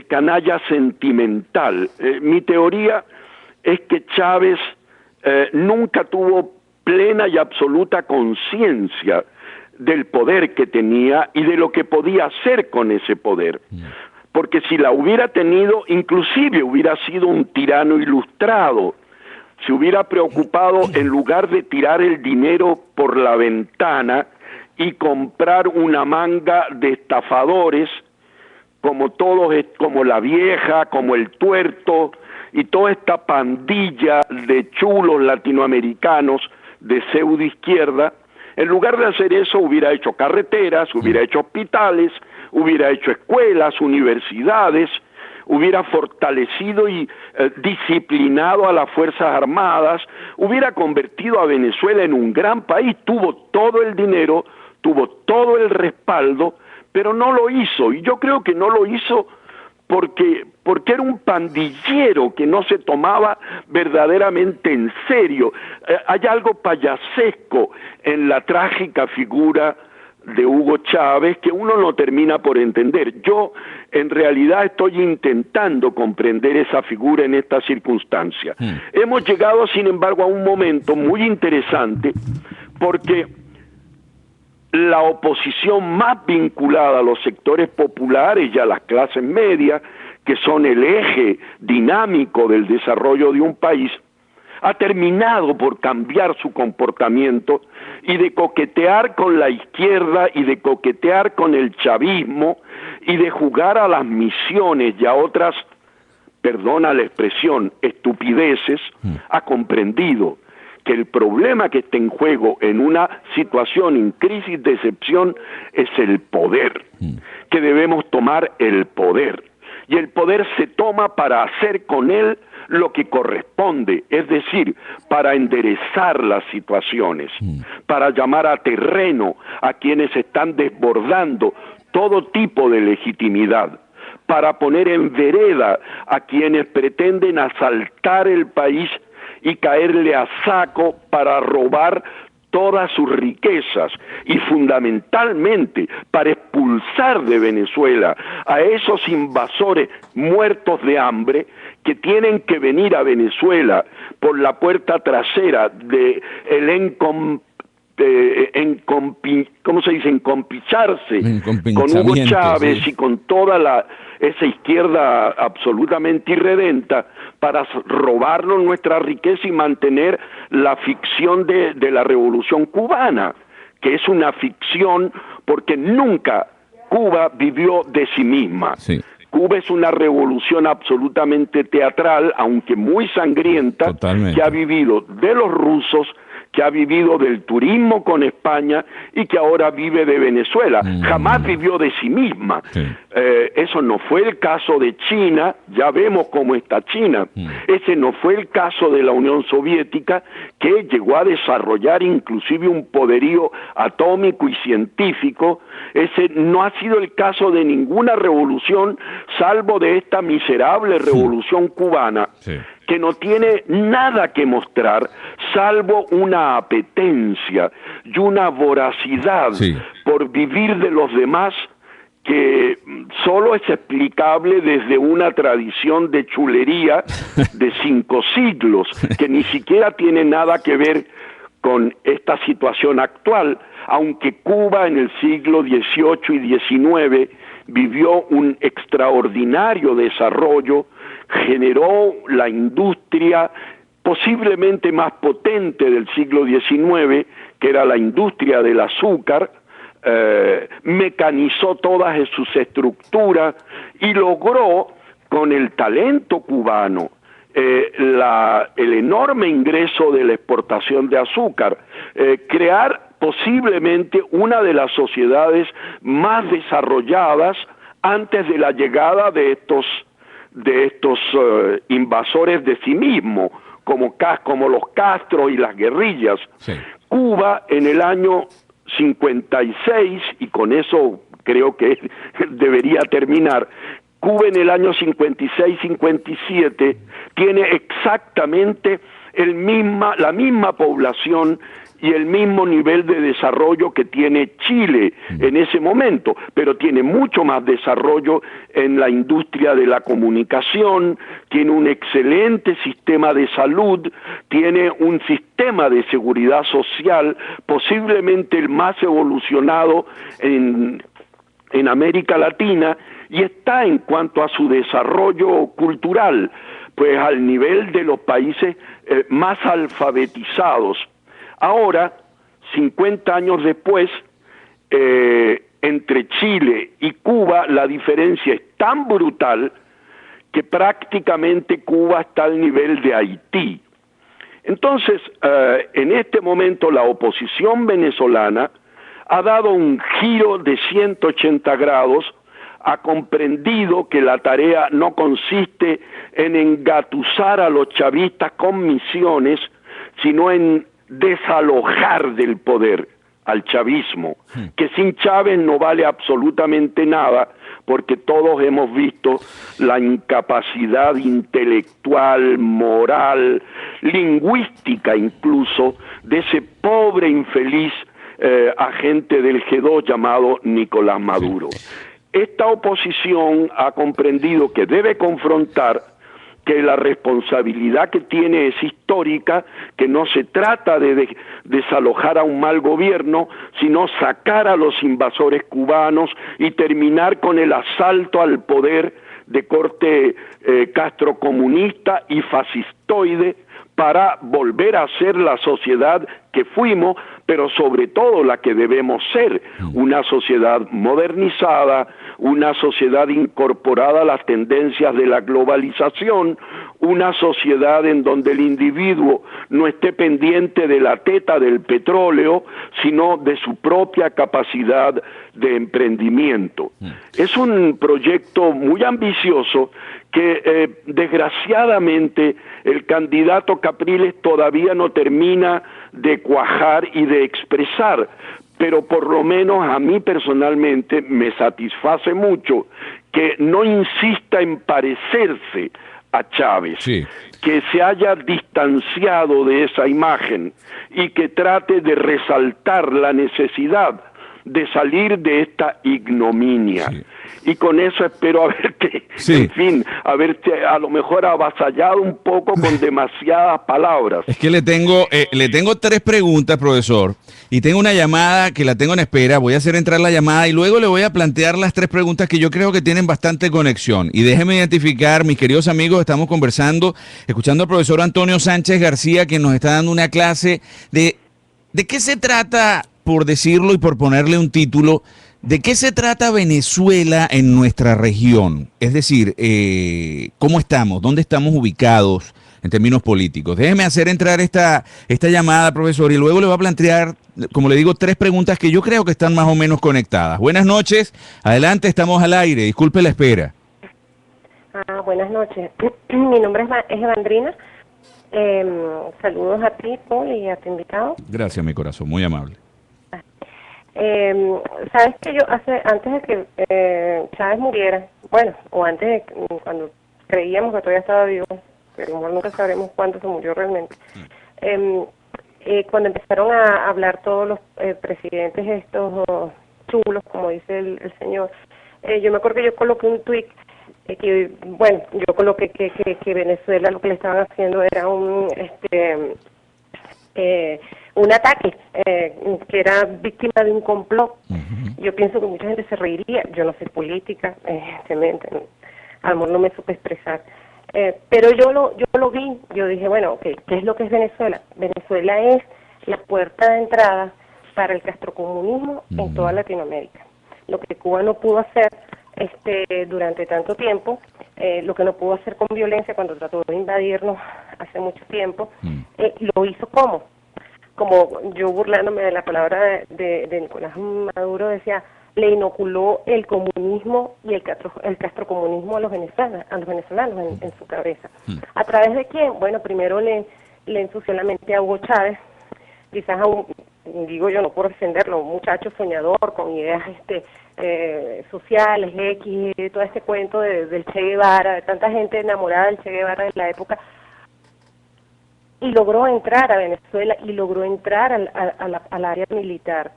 canalla sentimental. Mi teoría es que Chávez nunca tuvo plena y absoluta conciencia del poder que tenía y de lo que podía hacer con ese poder. Porque si la hubiera tenido, inclusive hubiera sido un tirano ilustrado. Se hubiera preocupado, en lugar de tirar el dinero por la ventana y comprar una manga de estafadores, como todos, como la Vieja, como el Tuerto, y toda esta pandilla de chulos latinoamericanos de pseudo izquierda, en lugar de hacer eso hubiera hecho carreteras, hubiera hecho hospitales, hubiera hecho escuelas, universidades, hubiera fortalecido y disciplinado a las Fuerzas Armadas, hubiera convertido a Venezuela en un gran país, tuvo todo el dinero, tuvo todo el respaldo, pero no lo hizo, y yo creo que no lo hizo porque era un pandillero que no se tomaba verdaderamente en serio. Hay algo payasesco en la trágica figura de Hugo Chávez que uno no termina por entender. Yo en realidad estoy intentando comprender esa figura en esta circunstancia. Hemos llegado, sin embargo, a un momento muy interesante porque la oposición más vinculada a los sectores populares y a las clases medias, que son el eje dinámico del desarrollo de un país, ha terminado por cambiar su comportamiento y de coquetear con la izquierda y de coquetear con el chavismo y de jugar a las misiones y a otras, perdona la expresión, estupideces, ha comprendido que el problema que está en juego en una situación en crisis de excepción es el poder, que debemos tomar el poder, y el poder se toma para hacer con él lo que corresponde, es decir, para enderezar las situaciones, para llamar a terreno a quienes están desbordando todo tipo de legitimidad, para poner en vereda a quienes pretenden asaltar el país y caerle a saco para robar todas sus riquezas y fundamentalmente para expulsar de Venezuela a esos invasores muertos de hambre que tienen que venir a Venezuela por la puerta trasera de el ¿cómo se dice? Encompicharse con Hugo Chávez, sí, y con toda esa izquierda absolutamente irredenta para robarnos nuestra riqueza y mantener la ficción de la revolución cubana, que es una ficción porque nunca Cuba vivió de sí misma. Sí. Cuba es una revolución absolutamente teatral, aunque muy sangrienta, totalmente, que ha vivido de los rusos, que ha vivido del turismo con España y que ahora vive de Venezuela. Jamás vivió de sí misma. Sí. Eso no fue el caso de China, ya vemos cómo está China. Ese no fue el caso de la Unión Soviética, que llegó a desarrollar inclusive un poderío atómico y científico. Ese no ha sido el caso de ninguna revolución, salvo de esta miserable revolución cubana. Sí. Que no tiene nada que mostrar, salvo una apetencia y una voracidad por vivir de los demás, que solo es explicable desde una tradición de chulería de 5 siglos, que ni siquiera tiene nada que ver con esta situación actual, aunque Cuba en el siglo XVIII y XIX vivió un extraordinario desarrollo, generó la industria posiblemente más potente del siglo XIX, que era la industria del azúcar, mecanizó todas sus estructuras y logró, con el talento cubano, el enorme ingreso de la exportación de azúcar, crear posiblemente una de las sociedades más desarrolladas antes de la llegada de estos invasores de sí mismo, como los Castro y las guerrillas. Sí. Cuba en el año 56, y con eso creo que debería terminar, Cuba en el año 56-57 tiene exactamente la misma población y el mismo nivel de desarrollo que tiene Chile en ese momento, pero tiene mucho más desarrollo en la industria de la comunicación, tiene un excelente sistema de salud, tiene un sistema de seguridad social posiblemente el más evolucionado en América Latina, y está en cuanto a su desarrollo cultural, pues al nivel de los países más alfabetizados. Ahora, 50 años después, entre Chile y Cuba la diferencia es tan brutal que prácticamente Cuba está al nivel de Haití. Entonces, en este momento la oposición venezolana ha dado un giro de 180 grados, ha comprendido que la tarea no consiste en engatusar a los chavistas con misiones, sino en desalojar del poder al chavismo, que sin Chávez no vale absolutamente nada, porque todos hemos visto la incapacidad intelectual, moral, lingüística incluso, de ese pobre infeliz agente del G2 llamado Nicolás Maduro. Esta oposición ha comprendido que debe confrontar que la responsabilidad que tiene es histórica, que no se trata de desalojar a un mal gobierno, sino sacar a los invasores cubanos y terminar con el asalto al poder de corte castrocomunista y fascistoide para volver a ser la sociedad que fuimos, pero sobre todo la que debemos ser, una sociedad modernizada, una sociedad incorporada a las tendencias de la globalización, una sociedad en donde el individuo no esté pendiente de la teta del petróleo, sino de su propia capacidad de emprendimiento. Es un proyecto muy ambicioso que desgraciadamente el candidato Capriles todavía no termina de cuajar y de expresar, pero por lo menos a mí personalmente me satisface mucho que no insista en parecerse a Chávez, que se haya distanciado de esa imagen y que trate de resaltar la necesidad de salir de esta ignominia. Y con eso espero haberte, en fin, haberte a lo mejor avasallado un poco con demasiadas palabras. Es que le tengo 3 preguntas, profesor, y tengo una llamada que la tengo en espera. Voy a hacer entrar la llamada y luego le voy a plantear las 3 preguntas que yo creo que tienen bastante conexión. Y déjenme identificar, mis queridos amigos, estamos conversando, escuchando al profesor Antonio Sánchez García, que nos está dando una clase de qué se trata, por decirlo y por ponerle un título, ¿de qué se trata Venezuela en nuestra región? Es decir, ¿cómo estamos? ¿Dónde estamos ubicados en términos políticos? Déjeme hacer entrar esta llamada, profesor, y luego le voy a plantear, como le digo, 3 preguntas que yo creo que están más o menos conectadas. Buenas noches, adelante, estamos al aire, disculpe la espera. Buenas noches, mi nombre es Evandrina. Saludos a ti, Paul, y a tu invitado. Gracias, mi corazón, muy amable. Sabes que yo antes de que Chávez muriera, bueno, o antes de cuando creíamos que todavía estaba vivo, pero igual nunca sabremos cuándo se murió realmente, cuando empezaron a hablar todos los presidentes estos chulos, como dice el señor, yo me acuerdo que yo coloqué un tuit yo coloqué que Venezuela lo que le estaban haciendo era un ataque, que era víctima de un complot. Yo pienso que mucha gente se reiría. Yo no soy política, evidentemente, a lo mejor no me supe expresar, pero yo lo vi. Yo dije, bueno, okay, ¿qué es lo que es Venezuela? Venezuela es la puerta de entrada para el castrocomunismo en toda Latinoamérica. Lo que Cuba no pudo hacer durante tanto tiempo, lo que no pudo hacer con violencia cuando trató de invadirnos hace mucho tiempo, lo hizo como yo, burlándome de la palabra de Nicolás Maduro, decía, le inoculó el comunismo y el castrocomunismo a los venezolanos en su cabeza. ¿A través de quién? Bueno, primero le ensució la mente a Hugo Chávez, quizás a un, digo yo, no por defenderlo, un muchacho soñador con ideas sociales, X, todo este cuento del Che Guevara, de tanta gente enamorada del Che Guevara de la época, y logró entrar a Venezuela y logró entrar al área militar.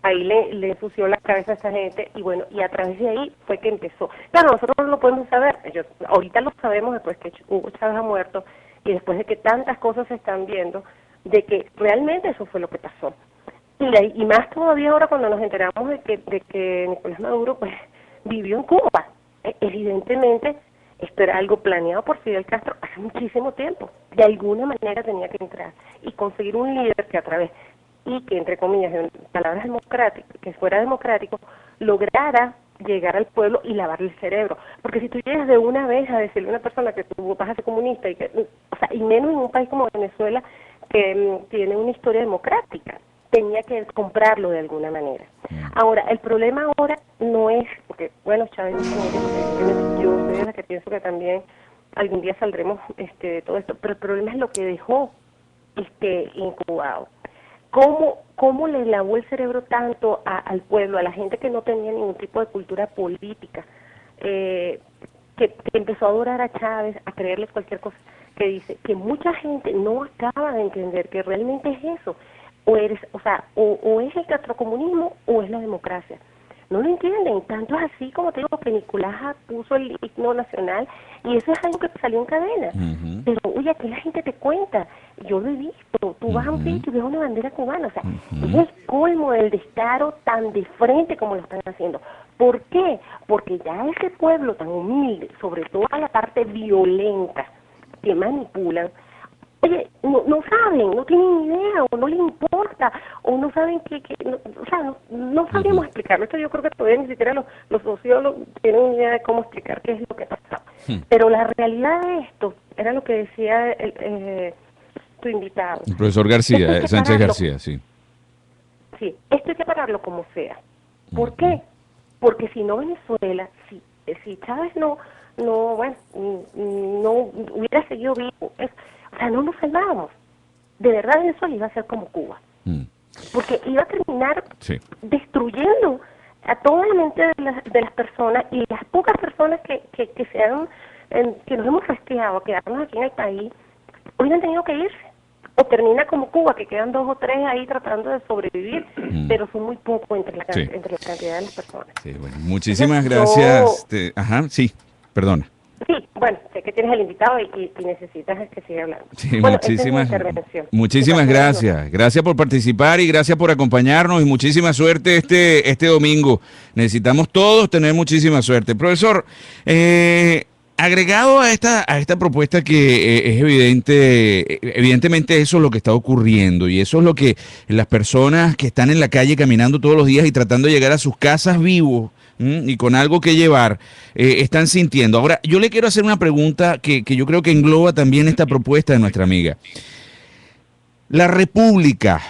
Ahí le ensució la cabeza a esa gente y bueno, y a través de ahí fue que empezó. Claro, nosotros no lo podemos saber, ahorita lo sabemos después que Hugo Chávez ha muerto y después de que tantas cosas se están viendo, de que realmente eso fue lo que pasó. Y más todavía ahora cuando nos enteramos de que Nicolás Maduro pues vivió en Cuba. Evidentemente esto era algo planeado por Fidel Castro hace muchísimo tiempo. De alguna manera tenía que entrar y conseguir un líder que a través, y que entre comillas, en palabras democráticas, que fuera democrático, lograra llegar al pueblo y lavarle el cerebro. Porque si tú llegas de una vez a decirle a una persona que tú vas a ser comunista, y menos en un país como Venezuela, que tiene una historia democrática, tenía que comprarlo de alguna manera. Ahora, el problema ahora no es, porque bueno, Chávez, yo soy de la que pienso que también algún día saldremos de todo esto, pero el problema es lo que dejó incubado. ¿Cómo le lavó el cerebro tanto al pueblo, a la gente que no tenía ningún tipo de cultura política, que empezó a adorar a Chávez, a creerle cualquier cosa que dice, que mucha gente no acaba de entender que realmente es eso, o es el castrocomunismo o es la democracia. No lo entienden, tanto es así como te digo que Nicolás puso el himno nacional y eso es algo que salió en cadena. Pero oye, aquí la gente te cuenta, yo lo he visto, tú vas a un sitio y ves una bandera cubana, o sea, es el colmo del descaro tan de frente como lo están haciendo. ¿Por qué? Porque ya ese pueblo tan humilde, sobre todo a la parte violenta que manipulan, oye, no saben, no tienen idea, o no les importa, o no saben no sabríamos explicarlo. Esto yo creo que todavía ni siquiera los sociólogos tienen una idea de cómo explicar qué es lo que pasa. Pero la realidad de esto era lo que decía tu invitado. El profesor García, Sánchez García, sí. Sí, esto hay que pararlo como sea. ¿Por qué? Porque si no Venezuela, si Chávez no hubiera seguido vivo, no nos salvábamos. De verdad Venezuela iba a ser como Cuba. Porque iba a terminar destruyendo a toda la mente de las personas, y las pocas personas que nos hemos rastreado a quedarnos aquí en el país, hubieran tenido que irse. O termina como Cuba, que quedan 2 o 3 ahí tratando de sobrevivir, pero son muy pocos entre la cantidad de las personas. Sí, bueno, muchísimas gracias. Perdona. Sí, bueno, sé que tienes el invitado y necesitas que siga hablando. Sí, bueno, muchísimas gracias. Gracias por participar y gracias por acompañarnos y muchísima suerte este domingo. Necesitamos todos tener muchísima suerte. Profesor, agregado a esta propuesta que es evidentemente eso es lo que está ocurriendo y eso es lo que las personas que están en la calle caminando todos los días y tratando de llegar a sus casas vivos y con algo que llevar, están sintiendo. Ahora, yo le quiero hacer una pregunta que yo creo que engloba también esta propuesta de nuestra amiga. La República,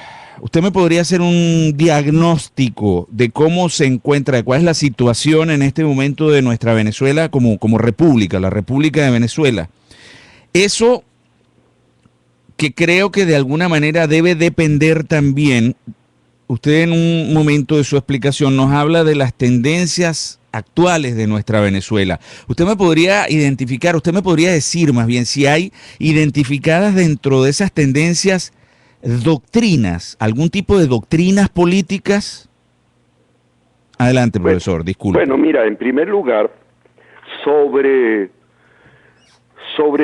¿usted me podría hacer un diagnóstico de cómo se encuentra, de cuál es la situación en este momento de nuestra Venezuela como república, la República de Venezuela? Eso que creo que de alguna manera debe depender también. Usted en un momento de su explicación nos habla de las tendencias actuales de nuestra Venezuela. Usted me podría decir más bien si hay identificadas dentro de esas tendencias doctrinas, algún tipo de doctrinas políticas. Adelante, profesor, disculpe. Bueno, mira, en primer lugar, sobre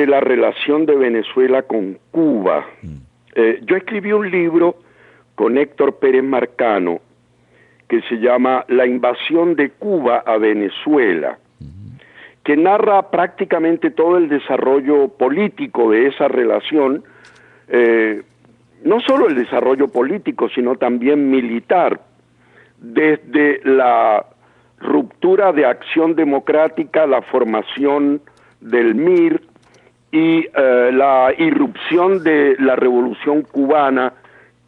la relación de Venezuela con Cuba, yo escribí un libro con Héctor Pérez Marcano, que se llama La invasión de Cuba a Venezuela, que narra prácticamente todo el desarrollo político de esa relación, no solo el desarrollo político, sino también militar, desde la ruptura de Acción Democrática, la formación del MIR y la irrupción de la Revolución Cubana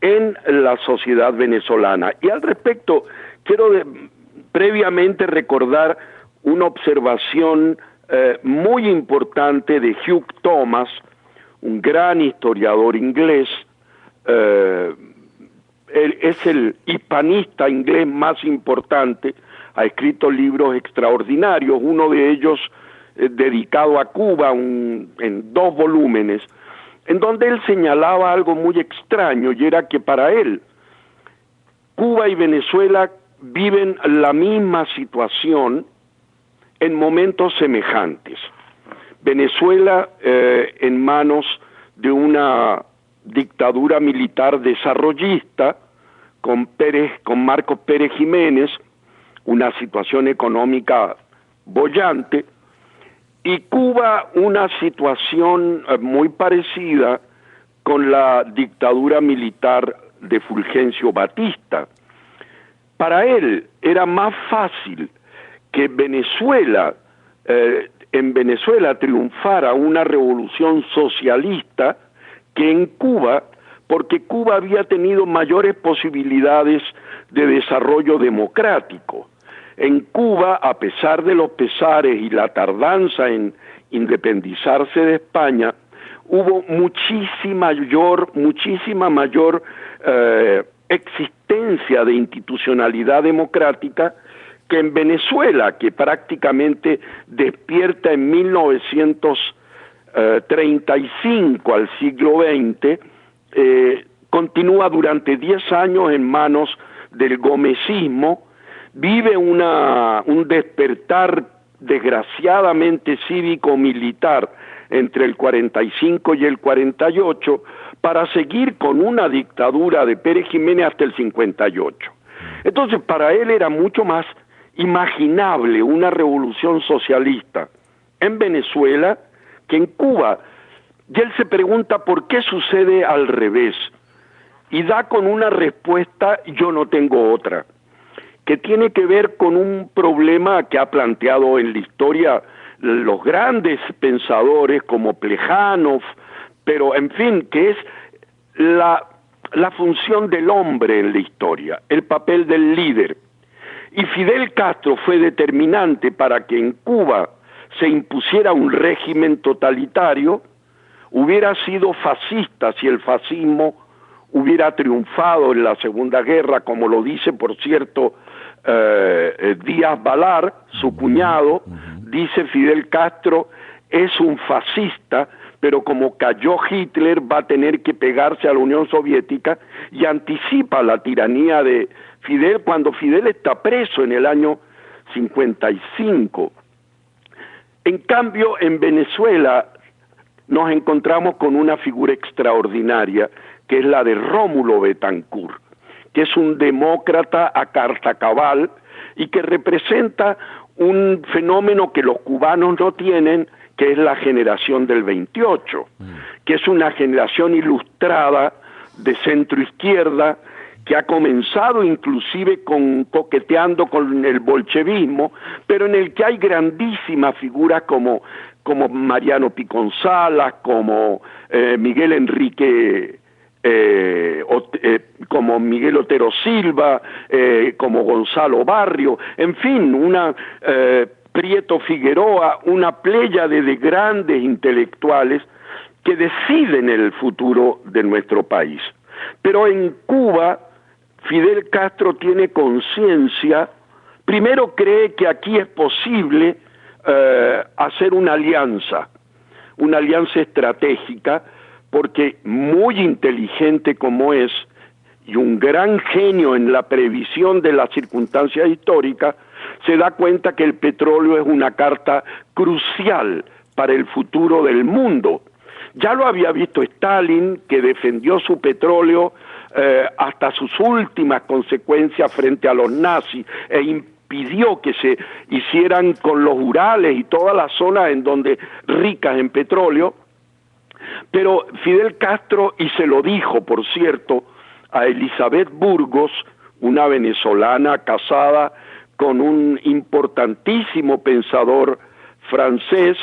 en la sociedad venezolana. Y al respecto, quiero previamente recordar una observación muy importante de Hugh Thomas, un gran historiador inglés, él es el hispanista inglés más importante, ha escrito libros extraordinarios, uno de ellos dedicado a Cuba, en 2 volúmenes, en donde él señalaba algo muy extraño, y era que para él Cuba y Venezuela viven la misma situación en momentos semejantes. Venezuela en manos de una dictadura militar desarrollista con Marcos Pérez Jiménez, una situación económica boyante, y Cuba una situación muy parecida con la dictadura militar de Fulgencio Batista. Para él era más fácil que en Venezuela triunfara una revolución socialista que en Cuba, porque Cuba había tenido mayores posibilidades de desarrollo democrático. En Cuba, a pesar de los pesares y la tardanza en independizarse de España, hubo muchísima mayor existencia de institucionalidad democrática que en Venezuela, que prácticamente despierta en 1935 al siglo XX, continúa durante 10 años en manos del gomecismo, vive un despertar desgraciadamente cívico-militar entre el 45 y el 48, para seguir con una dictadura de Pérez Jiménez hasta el 58. Entonces, para él era mucho más imaginable una revolución socialista en Venezuela que en Cuba. Y él se pregunta por qué sucede al revés, y da con una respuesta, yo no tengo otra, que tiene que ver con un problema que ha planteado en la historia los grandes pensadores como Plejánov, pero en fin, que es la función del hombre en la historia, el papel del líder. Y Fidel Castro fue determinante para que en Cuba se impusiera un régimen totalitario. Hubiera sido fascista si el fascismo hubiera triunfado en la Segunda Guerra, como lo dice, por cierto, Díaz Balart, su cuñado. Dice Fidel Castro es un fascista, pero como cayó Hitler va a tener que pegarse a la Unión Soviética, y anticipa la tiranía de Fidel cuando Fidel está preso en el año 55. En cambio, en Venezuela nos encontramos con una figura extraordinaria, que es la de Rómulo Betancourt, que es un demócrata a carta cabal y que representa un fenómeno que los cubanos no tienen, que es la generación del 28, que es una generación ilustrada de centro izquierda, que ha comenzado inclusive coqueteando con el bolchevismo, pero en el que hay grandísimas figuras como Mariano Piconsalas, como Miguel Enrique, como Miguel Otero Silva, como Gonzalo Barrio, en fin, Prieto Figueroa, una pléyade de grandes intelectuales que deciden el futuro de nuestro país. Pero en Cuba, Fidel Castro tiene conciencia, primero cree que aquí es posible hacer una alianza estratégica, porque muy inteligente como es, y un gran genio en la previsión de las circunstancias históricas, se da cuenta que el petróleo es una carta crucial para el futuro del mundo. Ya lo había visto Stalin, que defendió su petróleo hasta sus últimas consecuencias frente a los nazis, e impidió que se hicieran con los Urales y todas las zonas en donde ricas en petróleo. Pero Fidel Castro, y se lo dijo, por cierto, a Elizabeth Burgos, una venezolana casada con un importantísimo pensador francés,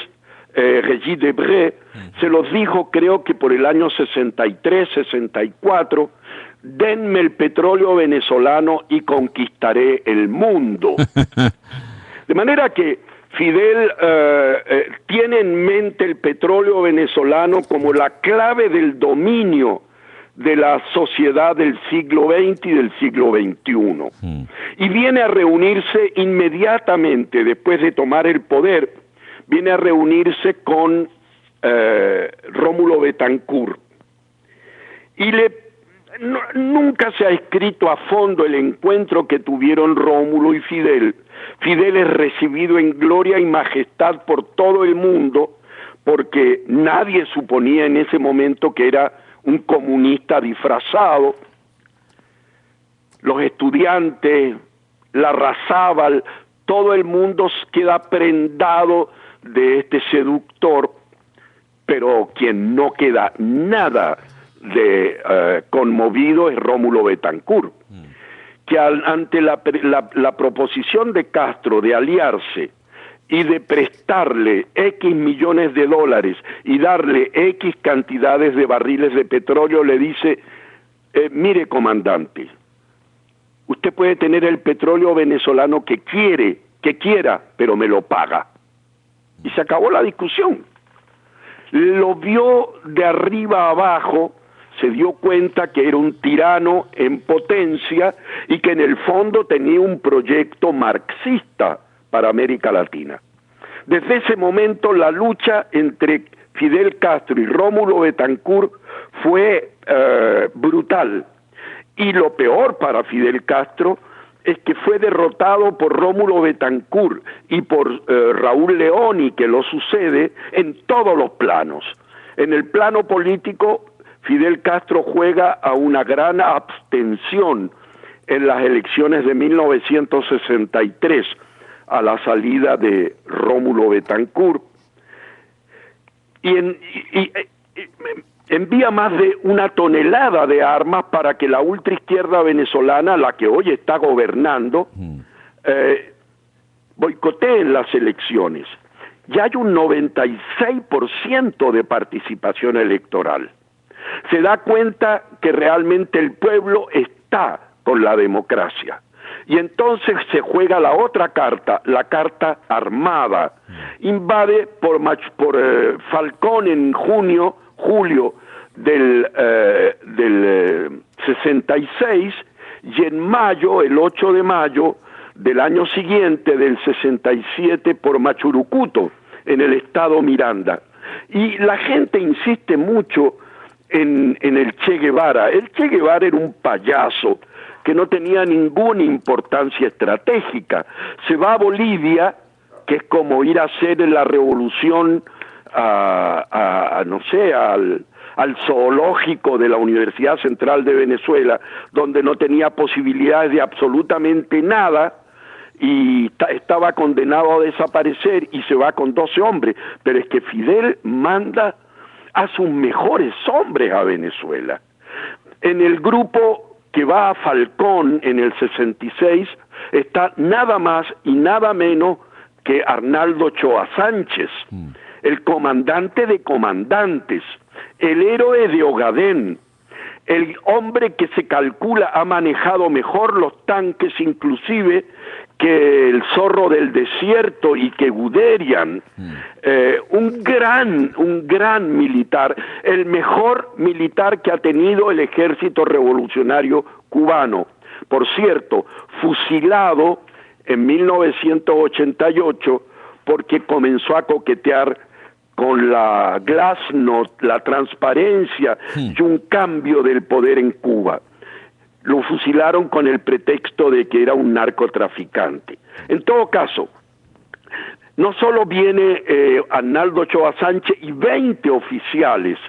Regis Debray, se los dijo, creo que por el año 63, 64, denme el petróleo venezolano y conquistaré el mundo. De manera que Fidel tiene en mente el petróleo venezolano como la clave del dominio de la sociedad del siglo XX y del siglo XXI. Y viene a reunirse inmediatamente después de tomar el poder, viene a reunirse con Rómulo Betancourt. Y nunca se ha escrito a fondo el encuentro que tuvieron Rómulo y Fidel. Fidel es recibido en gloria y majestad por todo el mundo, porque nadie suponía en ese momento que era un comunista disfrazado. Los estudiantes, la Larrazábal, todo el mundo queda prendado de este seductor, pero quien no queda nada de conmovido es Rómulo Betancourt, que ante la proposición de Castro de aliarse y de prestarle X millones de dólares y darle X cantidades de barriles de petróleo, le dice, mire comandante, usted puede tener el petróleo venezolano que quiera, pero me lo paga. Y se acabó la discusión. Lo vio de arriba abajo, se dio cuenta que era un tirano en potencia y que en el fondo tenía un proyecto marxista para América Latina. Desde ese momento la lucha entre Fidel Castro y Rómulo Betancourt fue brutal. Y lo peor para Fidel Castro es que fue derrotado por Rómulo Betancourt y por Raúl Leoni, que lo sucede, en todos los planos. En el plano político, Fidel Castro juega a una gran abstención en las elecciones de 1963, a la salida de Rómulo Betancourt, y envía más de 1 tonelada de armas para que la ultraizquierda venezolana, la que hoy está gobernando, boicoteen las elecciones. Ya hay un 96% de participación electoral. Se da cuenta que realmente el pueblo está con la democracia. Y entonces se juega la otra carta, la carta armada. Invade por Falcón en julio del 66, y en mayo, el 8 de mayo del año siguiente, del 67, por Machurucuto, en el estado Miranda. Y la gente insiste mucho en el Che Guevara. El Che Guevara era un payaso que no tenía ninguna importancia estratégica. Se va a Bolivia, que es como ir a hacer la revolución no sé, al zoológico de la Universidad Central de Venezuela, donde no tenía posibilidades de absolutamente nada, y estaba condenado a desaparecer, y se va con 12 hombres. Pero es que Fidel manda a sus mejores hombres a Venezuela. En el grupo que va a Falcón en el 66 está nada más y nada menos que Arnaldo Ochoa Sánchez, el comandante de comandantes, el héroe de Ogadén, el hombre que se calcula ha manejado mejor los tanques inclusive que el Zorro del Desierto y que Guderian, un gran militar, el mejor militar que ha tenido el ejército revolucionario cubano. Por cierto, fusilado en 1988 porque comenzó a coquetear con la glasnost, la transparencia y un cambio del poder en Cuba. Lo fusilaron con el pretexto de que era un narcotraficante. En todo caso, no solo viene Arnaldo Ochoa Sánchez y 20 oficiales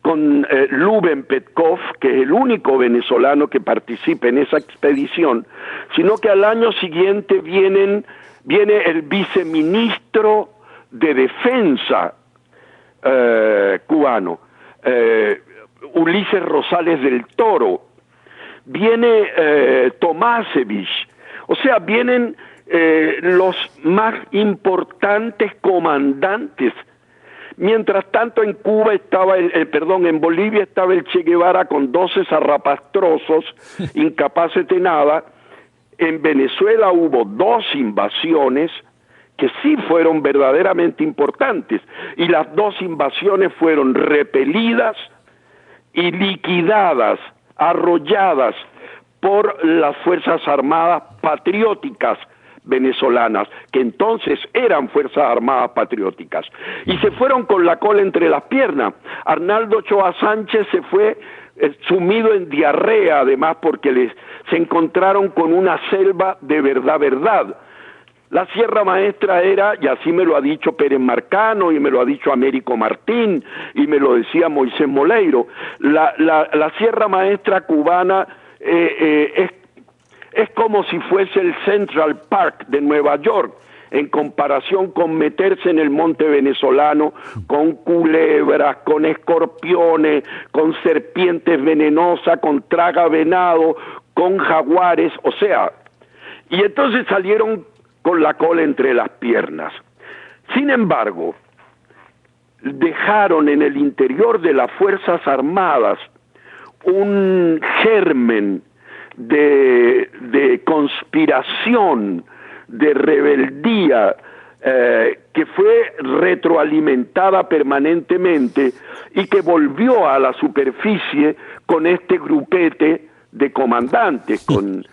con Luben Petkov, que es el único venezolano que participa en esa expedición, sino que al año siguiente viene el viceministro de Defensa cubano, Ulises Rosales del Toro, viene Tomasevich, o sea, vienen los más importantes comandantes. Mientras tanto en Cuba estaba en Bolivia estaba el Che Guevara con 12 zarrapastrosos, incapaces de nada. En Venezuela hubo 2 invasiones que sí fueron verdaderamente importantes, y las 2 invasiones fueron repelidas y liquidadas, arrolladas por las Fuerzas Armadas Patrióticas venezolanas, que entonces eran Fuerzas Armadas Patrióticas, y se fueron con la cola entre las piernas. Arnaldo Ochoa Sánchez se fue sumido en diarrea, además, porque se encontraron con una selva de verdad. La Sierra Maestra era, y así me lo ha dicho Pérez Marcano, y me lo ha dicho Américo Martín, y me lo decía Moisés Moleiro, la Sierra Maestra cubana es como si fuese el Central Park de Nueva York, en comparación con meterse en el monte venezolano con culebras, con escorpiones, con serpientes venenosas, con tragavenado, con jaguares, o sea, y entonces salieron con la cola entre las piernas. Sin embargo, dejaron en el interior de las Fuerzas Armadas un germen de conspiración, de rebeldía, que fue retroalimentada permanentemente y que volvió a la superficie con este grupete de comandantes, con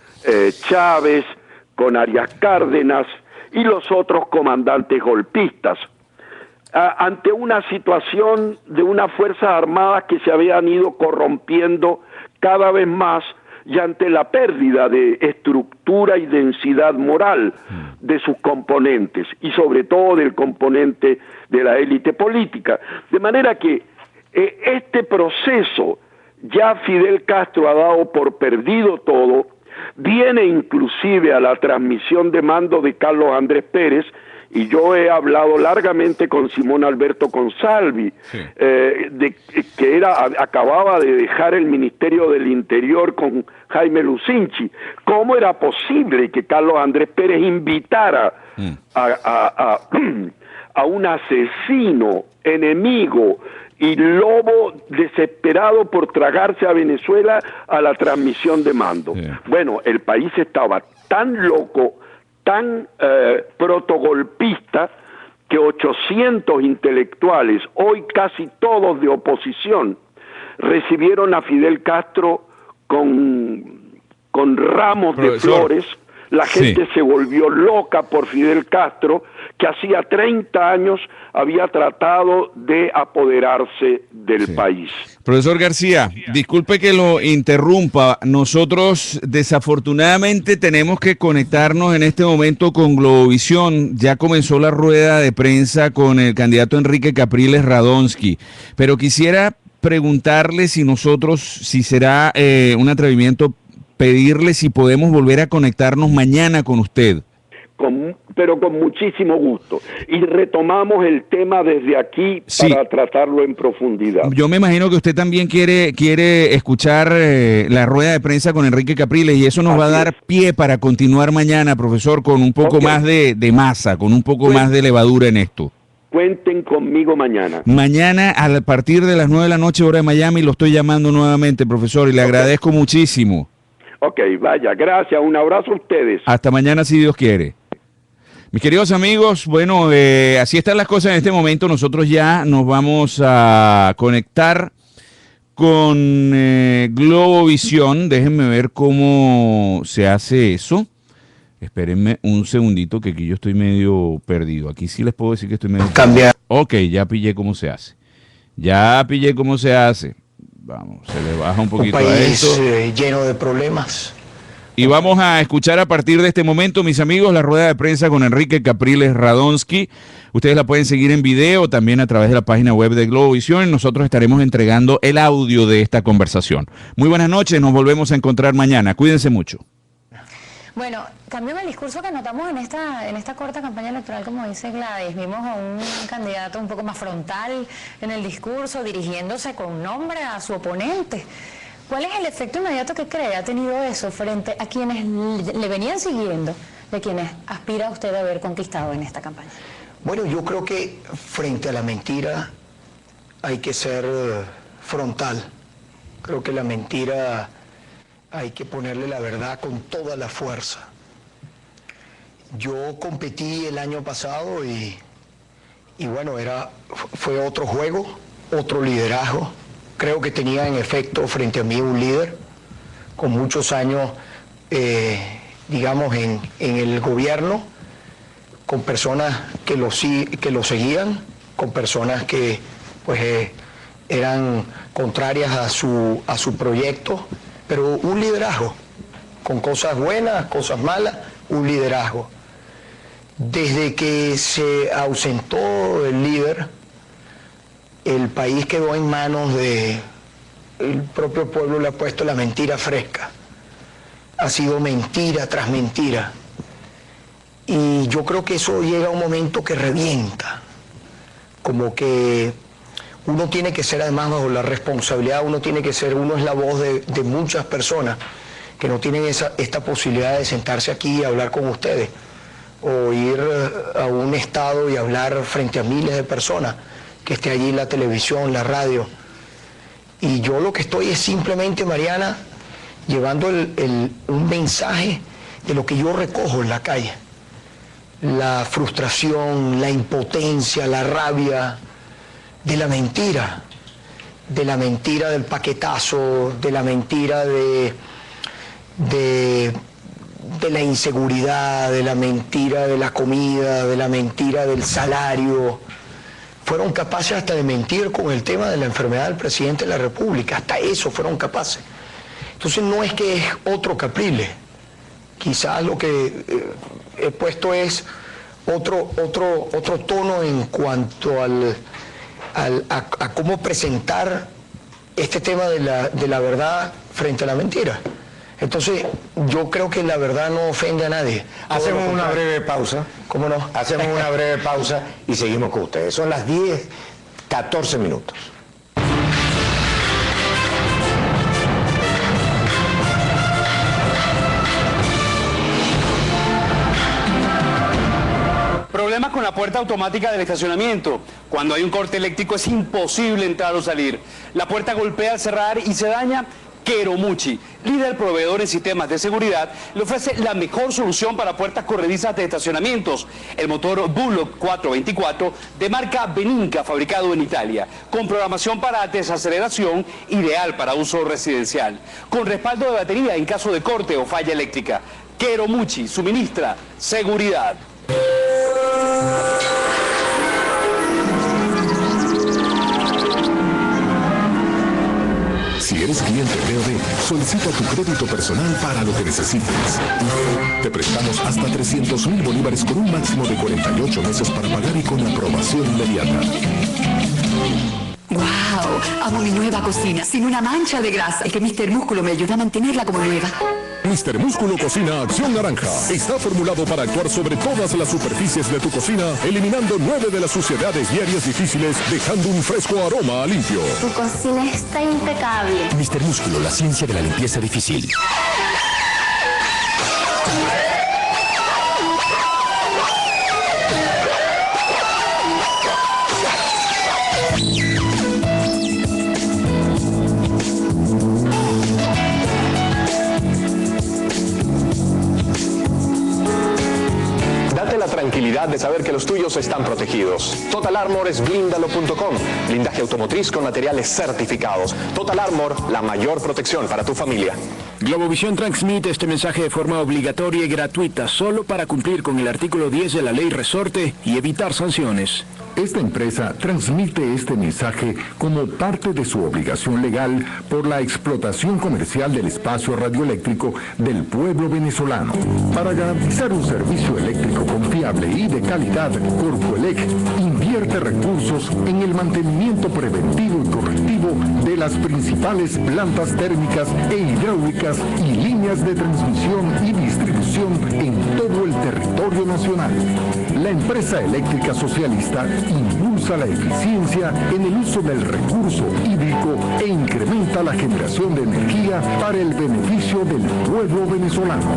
Chávez, con Arias Cárdenas y los otros comandantes golpistas, ante una situación de unas Fuerzas Armadas que se habían ido corrompiendo cada vez más, y ante la pérdida de estructura y densidad moral de sus componentes, y sobre todo del componente de la élite política. De manera que este proceso, ya Fidel Castro ha dado por perdido todo, viene inclusive a la transmisión de mando de Carlos Andrés Pérez, y yo he hablado largamente con Simón Alberto Consalvi, que acababa de dejar el Ministerio del Interior con Jaime Lucinchi. ¿Cómo era posible que Carlos Andrés Pérez invitara a un asesino, enemigo y lobo desesperado por tragarse a Venezuela a la transmisión de mando? Bueno, el país estaba tan loco, tan protogolpista, que 800 intelectuales, hoy casi todos de oposición, recibieron a Fidel Castro con ramos de flores. La gente se volvió loca por Fidel Castro, que hacía 30 años había tratado de apoderarse del país. Profesor García, disculpe que lo interrumpa. Nosotros desafortunadamente tenemos que conectarnos en este momento con Globovisión. Ya comenzó la rueda de prensa con el candidato Enrique Capriles Radonsky, pero quisiera preguntarle si será un atrevimiento pedirle si podemos volver a conectarnos mañana con usted. Pero con muchísimo gusto. Y retomamos el tema desde aquí para tratarlo en profundidad. Yo me imagino que usted también quiere escuchar la rueda de prensa con Enrique Capriles, y eso nos va a dar pie para continuar mañana, profesor, con un poco más de masa, con un poco más de levadura en esto. Cuenten conmigo mañana. Mañana a partir de las 9 de la noche, hora de Miami, lo estoy llamando nuevamente, profesor, y le agradezco muchísimo. Ok, vaya, gracias, un abrazo a ustedes. Hasta mañana, si Dios quiere. Mis queridos amigos, bueno, así están las cosas en este momento. Nosotros ya nos vamos a conectar con Globovisión. Déjenme ver cómo se hace eso. Espérenme un segundito, que aquí yo estoy medio perdido. Aquí sí les puedo decir que estoy medio perdido. Ok, ya pillé cómo se hace. Vamos, se le baja un poquito a esto. Un país lleno de problemas. Y vamos a escuchar a partir de este momento, mis amigos, la rueda de prensa con Enrique Capriles Radonsky. Ustedes la pueden seguir en video, también a través de la página web de Globovisión. Nosotros estaremos entregando el audio de esta conversación. Muy buenas noches, nos volvemos a encontrar mañana. Cuídense mucho. Bueno, cambió el discurso que notamos en esta corta campaña electoral, como dice Gladys. Vimos a un candidato un poco más frontal en el discurso, dirigiéndose con nombre a su oponente. ¿Cuál es el efecto inmediato que cree ha tenido eso frente a quienes le venían siguiendo, de quienes aspira usted a haber conquistado en esta campaña? Bueno, yo creo que frente a la mentira hay que ser frontal. Creo que la mentira hay que ponerle la verdad con toda la fuerza. Yo competí el año pasado y bueno, fue otro juego, otro liderazgo. creo que tenía en efecto frente a mí un líder con muchos años, digamos, en el gobierno, con personas que lo seguían, con personas que pues eran contrarias a su proyecto, pero un liderazgo, con cosas buenas, cosas malas, un liderazgo. Desde que se ausentó el líder, el país quedó en manos de... El propio pueblo le ha puesto la mentira fresca. Ha sido mentira tras mentira. Y yo creo que eso llega a un momento que revienta. Como que uno tiene que ser, además, bajo la responsabilidad, uno es la voz de muchas personas que no tienen esta posibilidad de sentarse aquí y hablar con ustedes, o ir a un estado y hablar frente a miles de personas, que esté allí la televisión, la radio. Y yo lo que estoy es simplemente, Mariana, llevando un mensaje de lo que yo recojo en la calle. La frustración, la impotencia, la rabia de la mentira del paquetazo, de la mentira de la inseguridad, de la mentira de la comida, de la mentira del salario. Fueron capaces hasta de mentir con el tema de la enfermedad del presidente de la República, hasta eso fueron capaces. Entonces no es que es otro Caprile, quizás lo que he puesto es otro tono en cuanto a cómo presentar este tema de la verdad frente a la mentira. Entonces, yo creo que la verdad no ofende a nadie. Hacemos una breve pausa. ¿Cómo no? Hacemos una breve pausa y seguimos con ustedes. Son las 10:14 minutos. Problemas con la puerta automática del estacionamiento. Cuando hay un corte eléctrico es imposible entrar o salir. La puerta golpea al cerrar y se daña. Keromuchi, líder proveedor en sistemas de seguridad, le ofrece la mejor solución para puertas corredizas de estacionamientos. El motor Bullock 424 de marca Beninca, fabricado en Italia, con programación para desaceleración, ideal para uso residencial, con respaldo de batería en caso de corte o falla eléctrica. Keromuchi suministra seguridad. Si eres cliente BOD, solicita tu crédito personal para lo que necesites. Te prestamos hasta 300,000 bolívares con un máximo de 48 meses para pagar y con aprobación inmediata. ¡Wow! Amo mi nueva cocina, sin una mancha de grasa. Es que Mr. Músculo me ayuda a mantenerla como nueva. Mr. Músculo Cocina Acción Naranja está formulado para actuar sobre todas las superficies de tu cocina, eliminando 9 de las suciedades diarias difíciles, dejando un fresco aroma a limpio. Tu cocina está impecable. Mr. Músculo, la ciencia de la limpieza difícil. Tranquilidad de saber que los tuyos están protegidos. Total Armor es blindalo.com. Blindaje automotriz con materiales certificados. Total Armor, la mayor protección para tu familia. Globovisión transmite este mensaje de forma obligatoria y gratuita, solo para cumplir con el artículo 10 de la Ley Resorte y evitar sanciones. Esta empresa transmite este mensaje como parte de su obligación legal por la explotación comercial del espacio radioeléctrico del pueblo venezolano. Para garantizar un servicio eléctrico confiable y de calidad, Corpoelec invierte recursos en el mantenimiento preventivo y correctivo de las principales plantas térmicas e hidráulicas y líneas de transmisión y distribución en todo el territorio nacional. La empresa eléctrica socialista impulsa la eficiencia en el uso del recurso hídrico e incrementa la generación de energía para el beneficio del pueblo venezolano.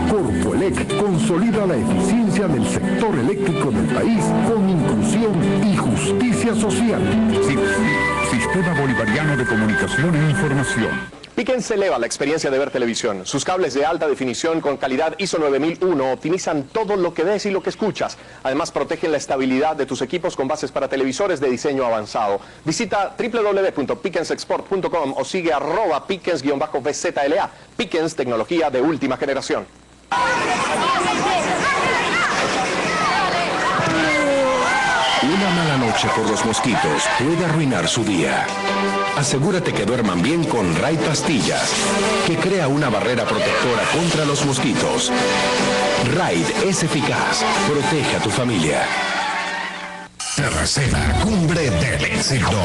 Corpoelec consolida la eficiencia del sector eléctrico del país con inclusión y justicia social. Sistema Bolivariano de Comunicación e Información. Pickens eleva la experiencia de ver televisión. Sus cables de alta definición con calidad ISO 9001 optimizan todo lo que ves y lo que escuchas. Además, protegen la estabilidad de tus equipos con bases para televisores de diseño avanzado. Visita www.pickensexport.com o sigue @Pickens_VZLA. Pickens, tecnología de última generación. Una mala noche por los mosquitos puede arruinar su día. Asegúrate que duerman bien con Raid Pastillas, que crea una barrera protectora contra los mosquitos. Raid es eficaz. Protege a tu familia. Tercera cumbre del éxito.